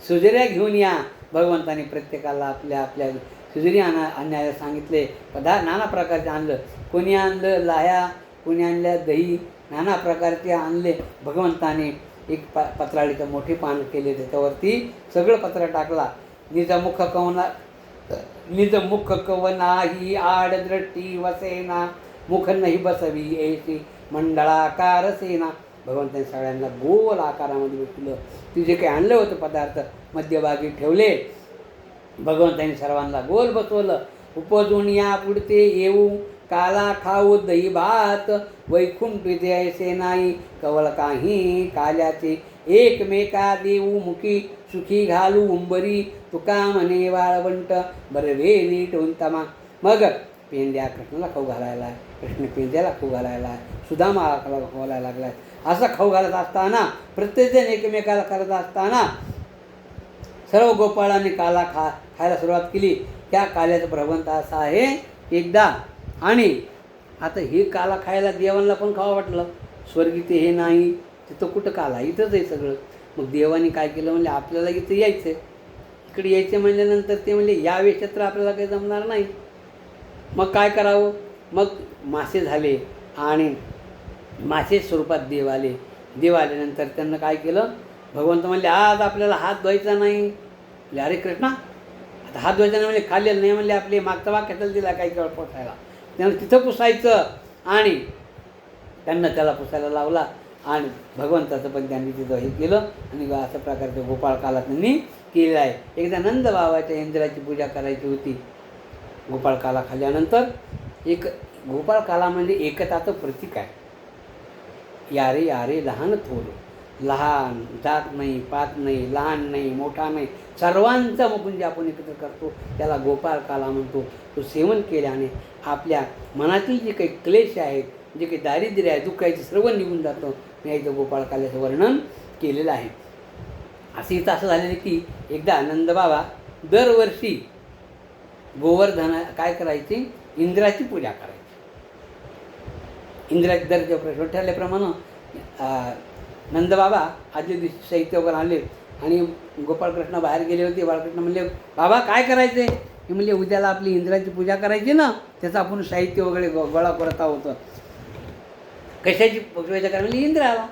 सुजऱ्या घेऊन या. भगवंताने प्रत्येकाला आपल्या आपल्या सुजरी आणण्याला सांगितले. नाना प्रकारचे आणलं, कोणी आणलं लाह्या, कोणी आणल्या दही, नाना प्रकारचे आणले. भगवंताने एक पत्राळीचं मोठे पान केले, त्याच्यावरती सगळं पत्र टाकला. निज मुख कवनाही आडदृष्टी वसेना, मुख नाही बसवी ऐशी मंडळाकार सेना. भगवंताने सगळ्यांना गोल आकारामध्ये बसवलं. ते जे काही आणलं होतं पदार्थ मध्यभागी ठेवले. भगवंताने सर्वांना गोल बसवलं. उपजून या पुढते येऊ, काला खाऊ दही भात, वैकुंठ ऐसे नाही कवळ काही काल्याचे. एकमेका देऊ मुखी सुखी घालू उंबरी, तुका म्हणे वाळवंट बरवे नीट उंतमा. मग पेंड्या कृष्णाला खाऊ घालायला, कृष्ण पेंड्याला खाऊ घालायला, सुदामाला खाऊ घालायला लागलाय. असं खाऊ घालत असताना, प्रत्येकजण एकमेकाला करत असताना सर्व गोपाळांनी काला खायला सुरुवात केली. त्या काल्याचं भगवंत असा आहे एकदा. आणि आता हे काला खायला देवांना पण खावं वाटलं. स्वर्गी ते हे नाही, तिथं कुठं काला, इथंच आहे सगळं. मग देवाने काय केलं, म्हणले आपल्याला इथं यायचं आहे. इकडे यायचं म्हणल्यानंतर ते म्हणले या वेळेत तर आपल्याला काही जमणार नाही. मग काय करावं, मग मासे झाले आणि मासे स्वरूपात देव आले. देव आल्यानंतर त्यांना काय केलं, भगवंत म्हणले आज आपल्याला हात धुवायचा नाही. म्हणजे अरे कृष्णा आता हात धुवायचा नाही म्हणजे खाल्लेलं नाही म्हणले, आपले मागचा भाग कशाला दिला काही केवळ पोसायला, त्यांना तिथं पुसायचं. आणि त्यांना त्याला पुसायला लावला. आणि भगवंताचं पण त्यांनी तिथं हे केलं. आणि अशा प्रकारचं गोपाळकाला त्यांनी केलेलं आहे. एकदा नंद बाबाच्या इंद्राची पूजा करायची होती. गोपाळकाला खाल्ल्यानंतर एक गोपाळकाला म्हणजे एकताचं प्रतीक आहे. यारे यारे लहान थोर, लहान जात नाही पात नाही, लहान नाही मोठा नाही, सर्वांचा मुकुंज आपण एकत्र करतो, त्याला गोपाळकाला म्हणतो. तो सेवन केल्याने आपल्या मनातील जे काही क्लेश आहेत जे काही दारिद्र्य आहे, दुःख आहे, ते सर्व निघून जातं. मी इथं गोपाळकाल्याचं वर्णन केलेलं आहे. असं इथं असं झालेलं की एकदा नंदबाबा दरवर्षी गोवर्धना काय करायची, इंद्राची पूजा करायची. इंद्राची दर्जा प्रश्न ठरल्याप्रमाणे नंदबाबा आदल्या दिवशी साहित्य वगैरे आले आणि गोपाळकृष्ण बाहेर गेले होते. बाळकृष्ण म्हणले, बाबा काय करायचं आहे? हे म्हणजे उद्याला आपली इंद्राची पूजा करायची ना, त्याचं आपण साहित्य वगैरे गोळा करत आहोत. कशाची पूजा करायची? म्हणजे इंद्राला.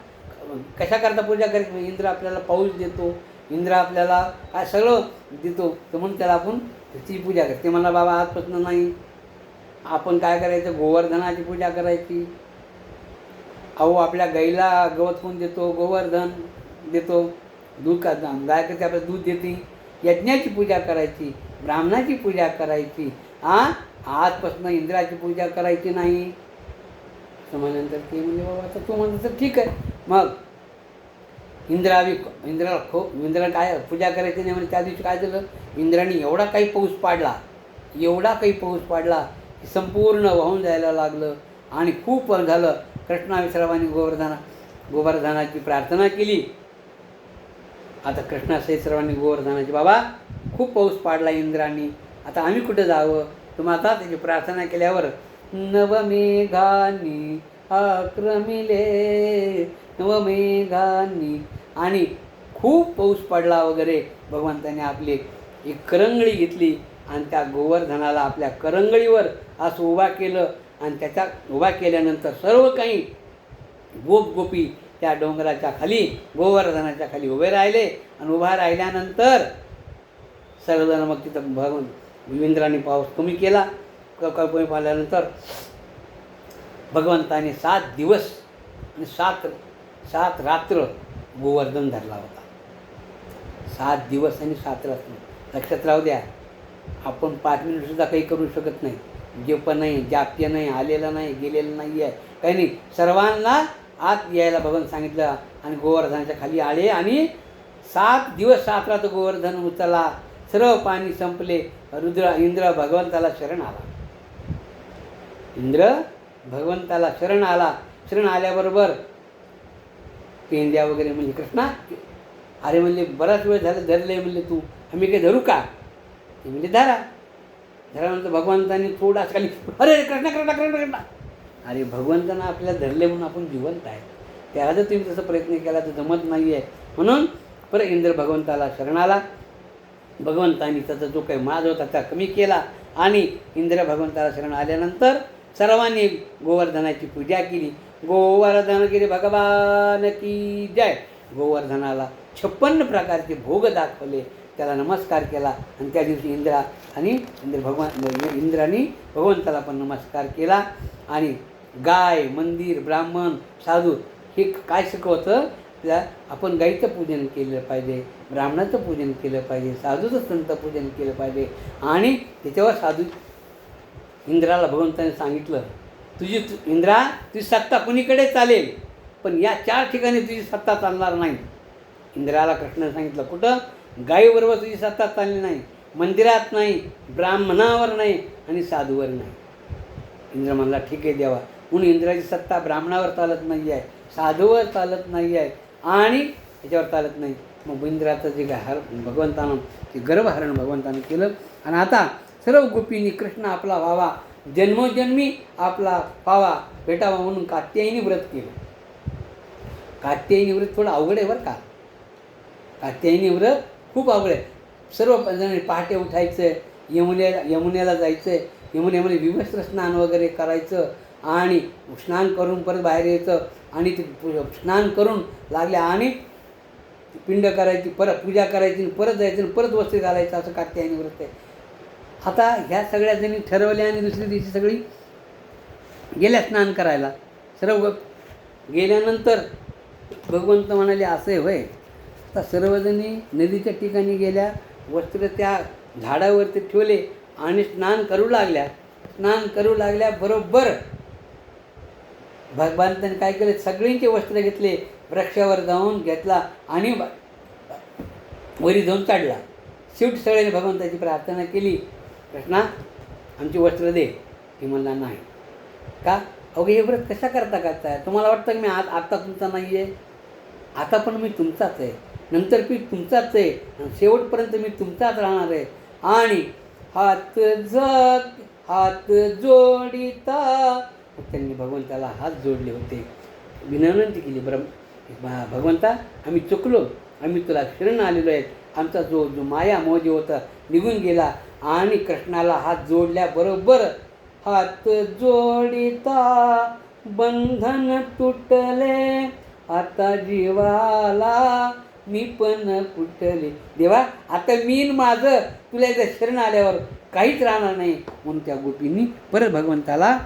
कशा करता पूजा करायची? इंद्र आपल्याला पाऊस देतो, इंद्र आपल्याला काय सगळं देतो, तर म्हणून त्याला आपण त्याची पूजा करते. म्हणला, बाबा आजपासून नाही, आपण काय करायचं, गोवर्धनाची पूजा करायची. अहो आपल्या गाईला गवत कोण देतो? गोवर्धन देतो. दूध का गाय करते, आपल्याला दूध देते. यज्ञाची पूजा करायची, ब्राह्मणाची पूजा करायची. आजपासून इंद्राची पूजा करायची नाही. समजल्यानंतर ते म्हणजे, बाबा आता तू म्हणतो तर ठीक आहे. मग इंद्राला काय पूजा करायची नाही म्हणजे त्या दिवशी काय झालं, इंद्राने एवढा काही पाऊस पाडला की संपूर्ण वाहून जायला लागलं आणि खूप झालं. कृष्णाविश्रावाने गोवर्धनाची प्रार्थना केली. आता कृष्णासहित सर्वांनी गोवर्धनाची, बाबा खूप पाऊस पाडला इंद्राने, आता आम्ही कुठं जावं? तुम्ही आता त्याची प्रार्थना केल्यावर नवमेघांनी आक्रमिले, नवमेघांनी, आणि खूप पाऊस पडला वगैरे. भगवंताने आपली एक करंगळी घेतली आणि त्या गोवर्धनाला आपल्या करंगळीवर असं उभा केलं आणि त्याच्या उभा केल्यानंतर सर्व काही गोपी त्या डोंगराच्या खाली, गोवर्धनाच्या खाली उभे राहिले. आणि उभा राहिल्यानंतर सर्वजण मग तिथं इंद्राने पाऊस कमी केला. कमी पाहिल्यानंतर भगवंताने 7 दिवस आणि 7 रात्र गोवर्धन धरला होता. 7 दिवस आणि 7 रात्र. लक्षात राहू द्या, आपण 5 मिनिटसुद्धा काही करू शकत नाही. जे पण नाही, जाप्य नाही, आलेलं नाही, गेलेलं नाही आहे, काही नाही. सर्वांना आत यायला भगवंत सांगितलं आणि गोवर्धनाच्या खाली आले आणि 7 दिवस 7 रात्र गोवर्धन उचलला. सर्व पाणी संपले. इंद्र भगवंताला शरण आला. इंद्र भगवंताला शरण आला. शरण आल्याबरोबर पेंद्या वगैरे म्हणजे, कृष्णा अरे म्हणले बराच वेळ झालं धरले, म्हणले तू, आम्ही काही धरू का? ते म्हणजे धरा. धरानंतर भगवंतांनी थोडा खाली, अरे कृष्णा. अरे भगवंतांना आपल्याला धरले म्हणून आपण जिवंत आहे, त्याला जर तुम्ही तसा प्रयत्न केला तर जमत नाही आहे. म्हणून परत इंद्र भगवंताला शरण आला. भगवंतांनी त्याचा जो काही माज होता त्या कमी केला आणि इंद्र भगवंताला शरण आल्यानंतर सर्वांनी गोवर्धनाची पूजा केली. गोवर्धनगिरी भगवान की जय. गोवर्धनाला 56 प्रकारचे भोग दाखवले, त्याला नमस्कार केला. आणि त्या दिवशी इंद्राने भगवंताला पण नमस्कार केला. आणि गाय, मंदिर, ब्राह्मण, साधू हे काय शिकवतं, त्या आपण गाईचं पूजन केलं पाहिजे, ब्राह्मणाचं पूजन केलं पाहिजे, साधूचं संत पूजन केलं पाहिजे. आणि त्याच्यावर साधू इंद्राला भगवंताने सांगितलं, तुझी सत्ता कुणीकडे चालेल, पण या 4 ठिकाणी तुझी सत्ता चालणार नाही. इंद्राला कृष्णाने सांगितलं, कुठं? गायीबरोबर तुझी सत्ता चालली नाही, मंदिरात नाही, ब्राह्मणावर नाही आणि साधूवर नाही. इंद्र म्हणला, ठीक आहे देवा. म्हणून इंद्राची सत्ता ब्राह्मणावर चालत नाही आहे, साधूवर चालत नाही आहे आणि याच्यावर चालत नाही. मग इंद्राचं जे काय भगवंतानं ते गर्भहरण भगवंतानं केलं. आणि आता सर्व गोपींनी कृष्ण आपला व्हावा, जन्मोजन्मी आपला पावा भेटावा म्हणून कात्यायनी व्रत केलं. कात्यायनी व्रत थोडं अवघड आहे बरं का. कात्यायनी व्रत खूप अवघड आहे. सर्व जण पहाटे उठायचं, यमुनेला जायचं, यमुनेमध्ये विवस्त्र स्नान वगैरे करायचं आणि स्नान करून परत बाहेर यायचं आणि ते स्नान करून लागले आणि पिंड करायची, परत पूजा करायची, परत जायचं, परत वस्त्र घालायचं, असं कात्यायनी व्रत आहे. आता ह्या सगळ्या जणी ठरवल्या आणि दुसऱ्या दिवशी सगळी गेल्या स्नान करायला. सर्व गेल्यानंतर भगवंत म्हणाले, असे होय. आता सर्वजणी नदीच्या ठिकाणी गेल्या, वस्त्र त्या झाडावरती ठेवले आणि स्नान करू लागल्या. बरोबर भगवंताने काय केलं, सगळ्यांचे वस्त्र घेतले, वृक्षावर जाऊन घेतला आणि वरी जाऊन चढला. शेवटी सगळ्यांनी भगवंताची प्रार्थना केली, कृष्णा आमची वस्त्र दे. ती म्हणला नाही. का? अहो हे व्रत कशा करताय? तुम्हाला वाटतं की मी आता तुमचा नाही आहे? आता पण मी तुमचाच आहे, नंतर मी तुमचाच आहे, शेवटपर्यंत मी तुमचाच राहणार आहे. आणि हात जोडिता, त्यांनी भगवंताला हात जोडले होते, विनंती केली, भगवंता आम्ही चुकलो, आम्ही तुला शरण आलेलो आहेत, आमचा जो माया मोह होता निघून गेला. आणि कृष्णाला हात जोडल्याबरोबर हात जोडिता बंधन तुटले, आता जीवाला मी पण फुटले. देवा आता मी माझं तुला एकदा शरण आल्यावर काहीच राहणार नाही. म्हणून त्या गोपींनी परत भगवंताला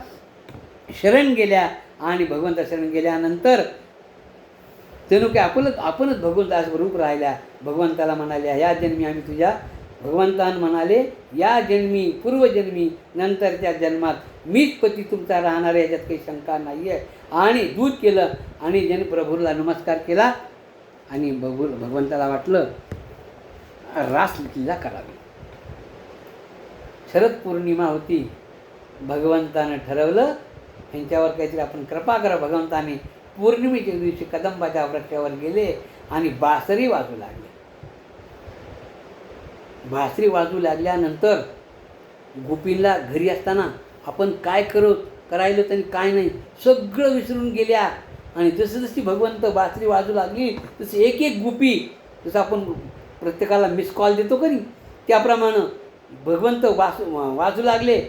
शरण गेल्या. आणि भगवंता शरण गेल्यानंतर जणू की आपणच भगवंताचं रूप राहिल्या. भगवंताला म्हणाल्या, या जन्मी आम्ही तुझ्या, भगवंतान म्हणाले या जन्मी, पूर्वजन्मी, नंतरच्या जन्मात मीच पती तुमचा राहणार आहे, याच्यात काही शंका नाही आहे. आणि दूध केलं आणि प्रभूला नमस्कार केला. आणि भगवंताला वाटलं रासलीला करावी. शरद पौर्णिमा होती. भगवंतानं ठरवलं यांच्यावर काहीतरी आपण कृपा करा. भगवंताने पौर्णिमेच्या दिवशी कदंबाच्या वृक्षावर गेले आणि बासरी वाजू लागले. बासरी वाजू लागल्यानंतर गोपींना घरी असताना आपण काय करायला त्यांनी काय नाही सगळं विसरून गेल्या. आणि जशी भगवंत बासरी वाजू लागली तशी एक एक गोपी, जसं आपण प्रत्येकाला मिस कॉल देतो कधी त्याप्रमाणे भगवंत वाजू लागले.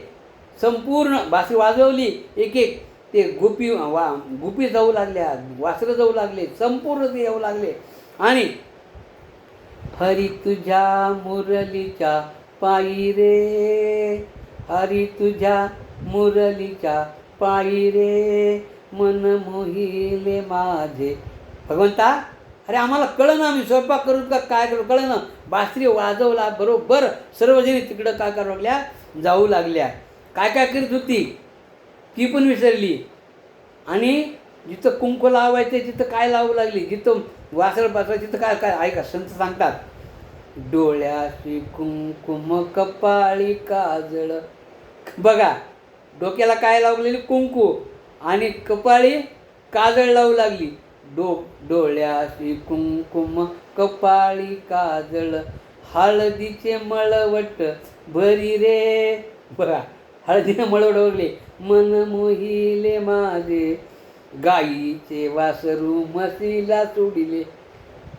संपूर्ण बासरी वाजवली, एक एक ते गोपी जाऊ लागल्या, वासरं जाऊ लागले, संपूर्ण ते येऊ लागले. आणि हरी तुझ्या मुरलीच्या पायी रे, हरी तुझ्या मुरलीच्या पायी रे, मन मोहिले माझे. भगवंता अरे आम्हाला कळलं ना, आम्ही स्वयंपाक करू का काय करू कळलं ना. बासरी वाजवला बरोबर सर्वजणी तिकडं काय करू लागल्या, जाऊ लागल्या. काय काय करीत होती ती पण विसरली. आणि जिथं कुंकू लावायचं तिथं काय लावू लागली, जिथं वासरं बसवायचं तिथं काय काय ऐका संत सांगतात, डोळ्याशी कुंकुम कपाळी काजळ. बघा डोक्याला काय लावलेली कुंकू आणि कपाळी काजळ लावू लागली. डोळ्याशी कुंकुम कपाळी काजळ, हळदीचे मळवट भरी रे. बघा हळदीने मळवट भरले, मन मोहिले माझे, गाईचे वासरू म्हशीला सोडिले.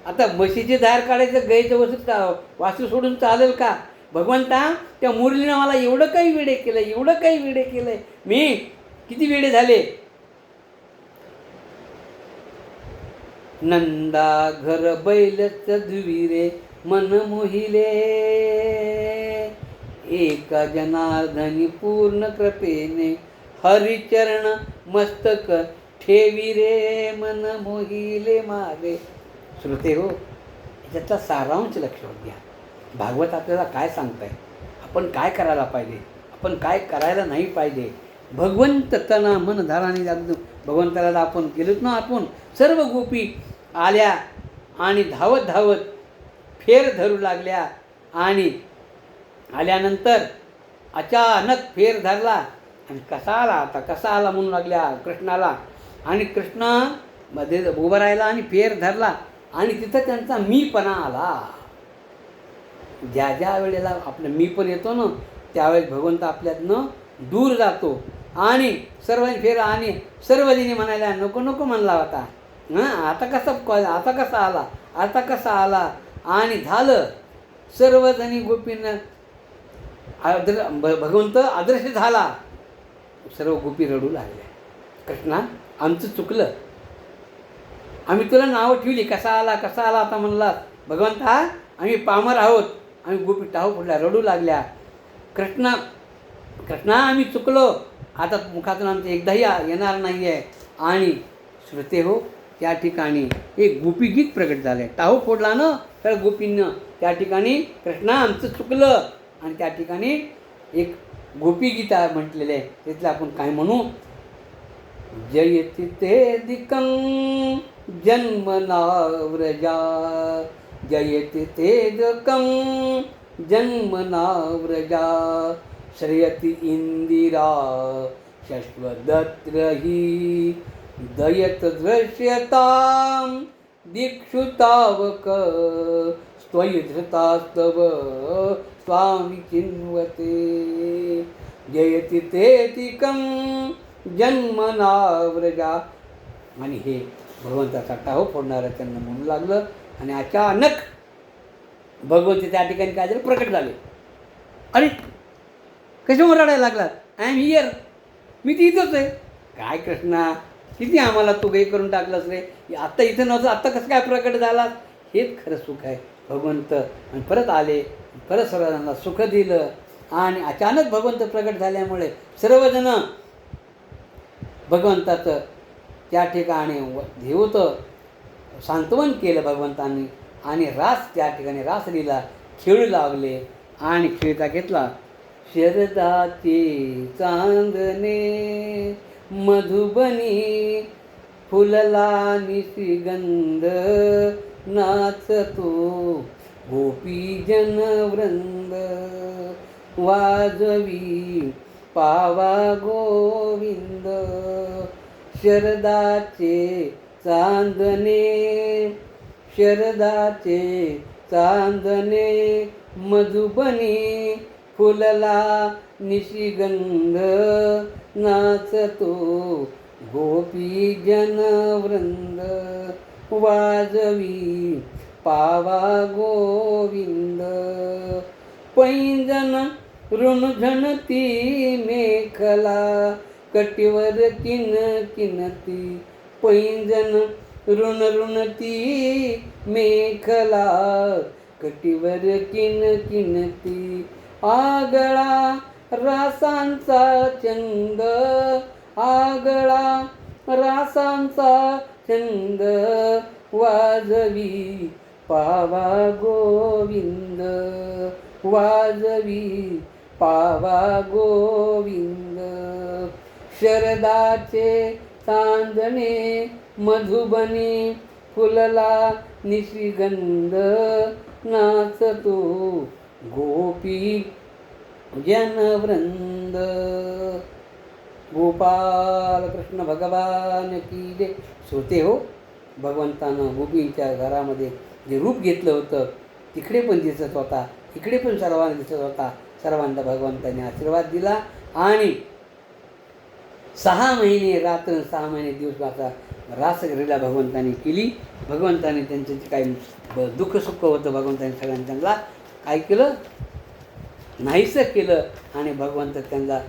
आता म्हशीची धार काढायचं, गाईचं वासरू सोडून चालेल का? भगवंता त्या मुरलीनं मला एवढं काही वेडे केलं, एवढं काही वेडे केलं, मी किती वेडे झाले. नंदा घर बैलच धुविरे मन मोहिले, एका जनार्दनी पूर्ण कृपेने, हरिचरण मस्तक ठेवी रे, मन मोहिले माझे. श्रोते हो, याच्यातला सारांश लक्षात घ्या. भागवत आपल्याला काय सांगताय, आपण काय करायला पाहिजे, आपण काय करायला नाही पाहिजे. भगवंत तना मन धाराने जागतो. भगवंताला आपण गेलोच ना. आपण सर्व गोपी आल्या आणि धावत धावत फेर धरू लागल्या. आणि आल्यानंतर अचानक फेर धरला आणि कसा आला म्हणून लागल्या कृष्णाला. आणि कृष्ण मध्ये उभं राहिला आणि फेर धरला आणि तिथं त्यांचा मीपणा आला. ज्या वेळेला आपलं मी पण येतो ना, त्यावेळेस भगवंत आपल्यातनं दूर जातो. आणि सर्वांनी फेर आणि सर्वजणी म्हणायला नको नको म्हणला होता, आता कसा आला. आणि झालं सर्वजणी गोपींना भगवंत अदृश्य झाला. सर्व गोपी रडू लागल्या, कृष्णा आमचं चुकलं, आम्ही तुला नावं ठेवली, कसा आला आता म्हणला. भगवंता आम्ही पामर आहोत. आम्ही गोपी टाहू पडल्या, रडू लागल्या. कृष्णा आम्ही चुकलो, आता मुखातून आमचं एकदाही येणार नाही आहे. आणि श्रोते हो, त्या ठिकाणी एक गोपीगीत प्रगट झालं आहे. टाहू फोडला ना तर गोपींनं त्या ठिकाणी कृष्णा आमचं चुकलं. आणि त्या ठिकाणी एक गोपीगीत म्हटलेलं आहे, तिथलं आपण काय म्हणू. जयति ते दिकं जन्मना व्रजा, जयति ते दिकं जन्मना व्रजा, श्रयति इंदिरा शश्वदत्र हि दयत दृश्यतां दीक्षु तावक स्वयि धृतास्तव स्वामी चिन्वते जयति तेतिकं जन्मनाव्रजा. आणि हे भगवंताचा टाहो फोडणारं त्यांना म्हणू लागलं. आणि अचानक भगवंत त्या ठिकाणी काय झालं, प्रकट झाले. अरे कशावर रडायला लागलात? आय एम हिअर, मी ती इथंच आहे. काय कृष्णा, किती आम्हाला तू काही करून टाकलंस रे, आत्ता इथं नव्हतं, आत्ता कसं काय प्रकट झालास? हेच खरं सुख आहे भगवंत. आणि परत आले, परत सर्वांना सुख दिलं. आणि अचानक भगवंत प्रकट झाल्यामुळे सर्वजण भगवंताचं त्या ठिकाणी देवतं सांत्वन केलं भगवंतांनी. आणि रास त्या ठिकाणी रासलीला खेळू लागले. आणि खेळता घेतला शरदाचे चांदणे मधुबनी फुलला निशिगंध नाचतो गोपी जनवृंद वाजवी पावा गोविंद. शरदाचे चांदणे शरदाचे चांदणे मधुबनी फुलला निशिगंध नाचतो गोपी जनवृंद वाजवी पावा गोविंद. पैंजन ऋणझणती मेखला कटीवर किन किनती. पैंजन ऋणती मेखला कटीवर किन किनती. आगळा रासांचा चंद आगळा रासांचा चंद वाजवी पावा गोविंद वाजवी पावा गोविंद. शरदाचे चांदणे मधुबनी फुलला निशिगंध नाचतो गोपी जनवृंद. गोपाल कृष्ण भगवान की जय. श्रोते हो, भगवंतानं गोपींच्या घरामध्ये जे रूप घेतलं होतं तिकडे पण दिसत होता, इकडे पण सर्वांना दिसत होता. सर्वांना भगवंताने आशीर्वाद दिला. आणि 6 महिने रात्र 6 महिने दिवसाचा रासलीला भगवंताने केली. भगवंताने त्यांचं जे काही दुःख सुख होतं भगवंताने सगळ्यांना काय केलं, नाहीसं केलं. आणि भगवंत त्यांना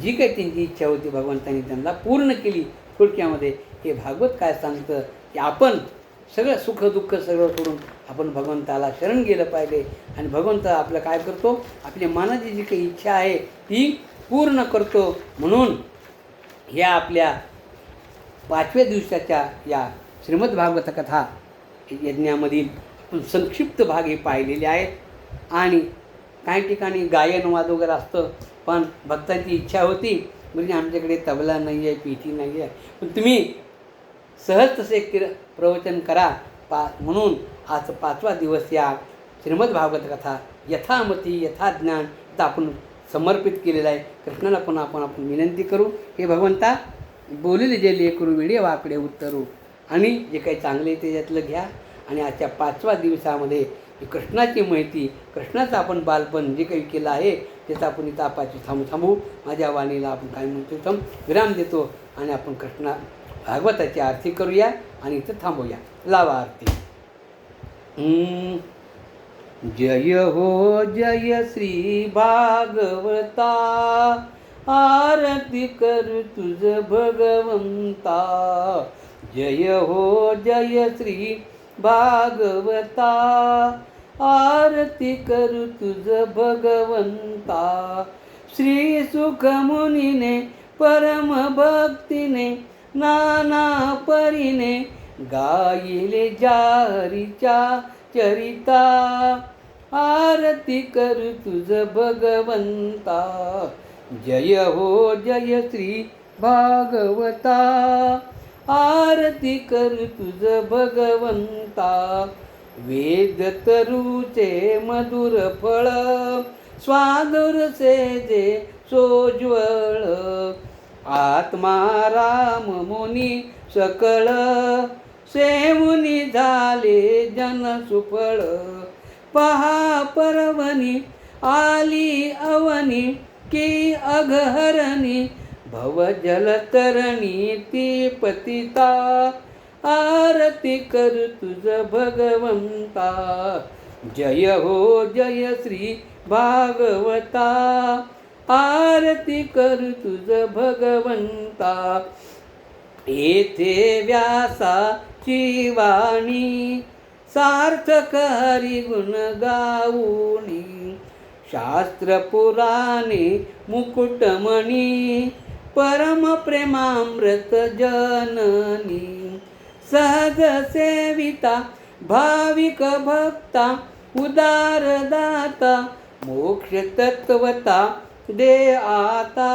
जी काही त्यांची इच्छा होती भगवंतांनी त्यांना पूर्ण केली. थोडक्यामध्ये हे भागवत काय सांगतं की आपण सगळं सुख दुःख सगळं सोडून आपण भगवंताला शरण गेलं पाहिजे. आणि भगवंत आपलं काय करतो, आपल्या मनाची जी काही इच्छा आहे ती पूर्ण करतो. म्हणून ह्या आपल्या 5व्या दिवसाच्या या श्रीमद भागवत कथा यज्ञामधील आपण संक्षिप्त भाग हे पाहिलेले आहेत. आणि काही ठिकाणी गायन वाद वगैरे असतं, पण भक्तांची इच्छा होती म्हणजे आमच्याकडे तबला नाही आहे, पेटी नाही आहे, पण तुम्ही सहज तसे प्रवचन करा. म्हणून आज 5वा दिवस या श्रीमद भागवत कथा यथामती यथाज्ञान तर आपण समर्पित केलेला आहे. कृष्णाला पण आपण विनंती करू, हे भगवंता बोलले जे लेकरू वेळी वाकडे उत्तरू. आणि जे काही चांगले ते त्यातलं घ्या. आणि आजच्या 5व्या दिवसामध्ये कृष्णाची माहिती, कृष्णाचं आपण बालपण जे काही केलं आहे त्याचं आपण इथं आपाची थांबू. माझ्या वाणीला आपण काय म्हणतो विराम देतो आणि आपण कृष्णा भागवताची आरती करूया आणि इथं थांबूया. लावा आरती. जय हो जय श्री भागवता आरती कर तुझ भगवंता. जय हो जय श्री भागवता आरती कर तुझ भगवंता. श्री सुखमुनीने परम भक्तीने नाना परीने गायले जारीच्या चरिता. आरती कर तुझ भगवंता. जय हो जय श्री भागवता आरती कर तुझ भगवंता. वेद तरुचे मधुर फळ स्वादुर से जे सोज्वळ. आत्मा राम मुनी सकळ सेवुनी झाले जन सुफळ पहा परवनी आली अवनी की अघहरणी भव जलतरणी ती पतिता आरती कर तुझ भगवंता जय हो जय श्री भागवता आरती कर तुझ भगवंता येथे व्यासाची वाणी सार्थक हरिगुण गाऊणी शास्त्र पुराणे मुकुटमणी परम प्रेमामृत जननी सहज सेविता भाविक भक्ता उदार दाता मोक्ष तत्वता दे आता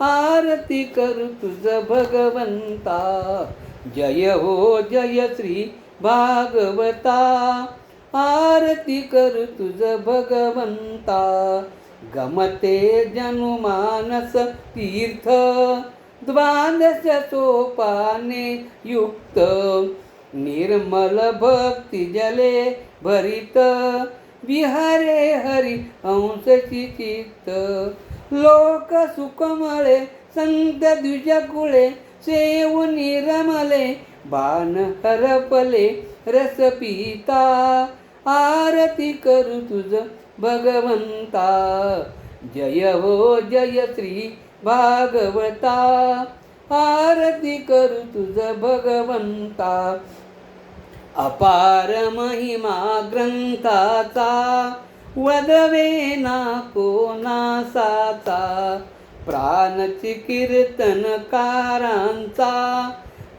आरती कर तुझ भगवंता जय हो जय श्री भागवता आरती कर तुझ भगवंता गमते जनुमानस तीर्थ द्वादश सोपाने युक्त निर्मल भक्ती जले भरित विहरे हरी अंशची चित्त लोक सुकमळे संत द्विजकुळे सेवुनी रमले बाण हरपले रस पिता आरती करू तुझ भगवंता जय हो जय श्री भागवता आरती करू तुझ भगवंता अपार महिमा ग्रंथाचा वदवे ना कोणासाचा प्राणची कीर्तनकारांचा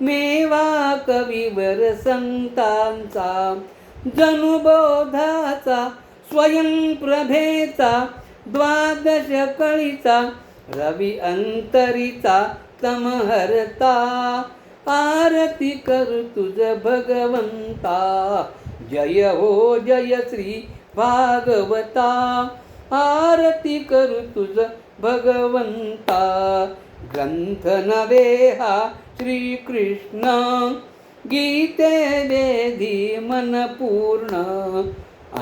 मेवा कविवर संतांचा जनुबोधाचा स्वयंप्रभेचा द्वादश कळीचा रवी अंतरीचा तमहरता आरती कर तुझ भगवंता जय हो जय श्री भागवता आरती कर तुझ भगवंता ग्रंथ नवे हा श्रीकृष्ण गीते वेधी मन पूर्ण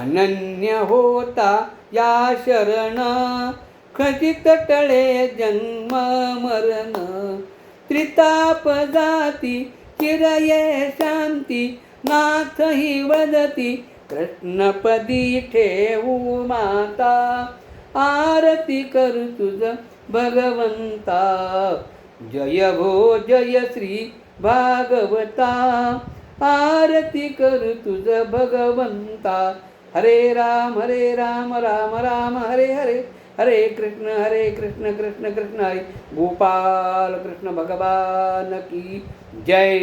अनन्य होता या शरण खचित टळे जन्म मरण त्रिताप जाती चिरये शांती नाथ ही वदती कृष्णपदी ठेवू माता आरती कर तुझ भगवंता जय हो जय श्री भागवता आरती कर तुझ भगवंता हरे राम राम राम हरे हरे हरे कृष्ण कृष्ण कृष्ण हरे गोपाल कृष्ण भगवान की जय।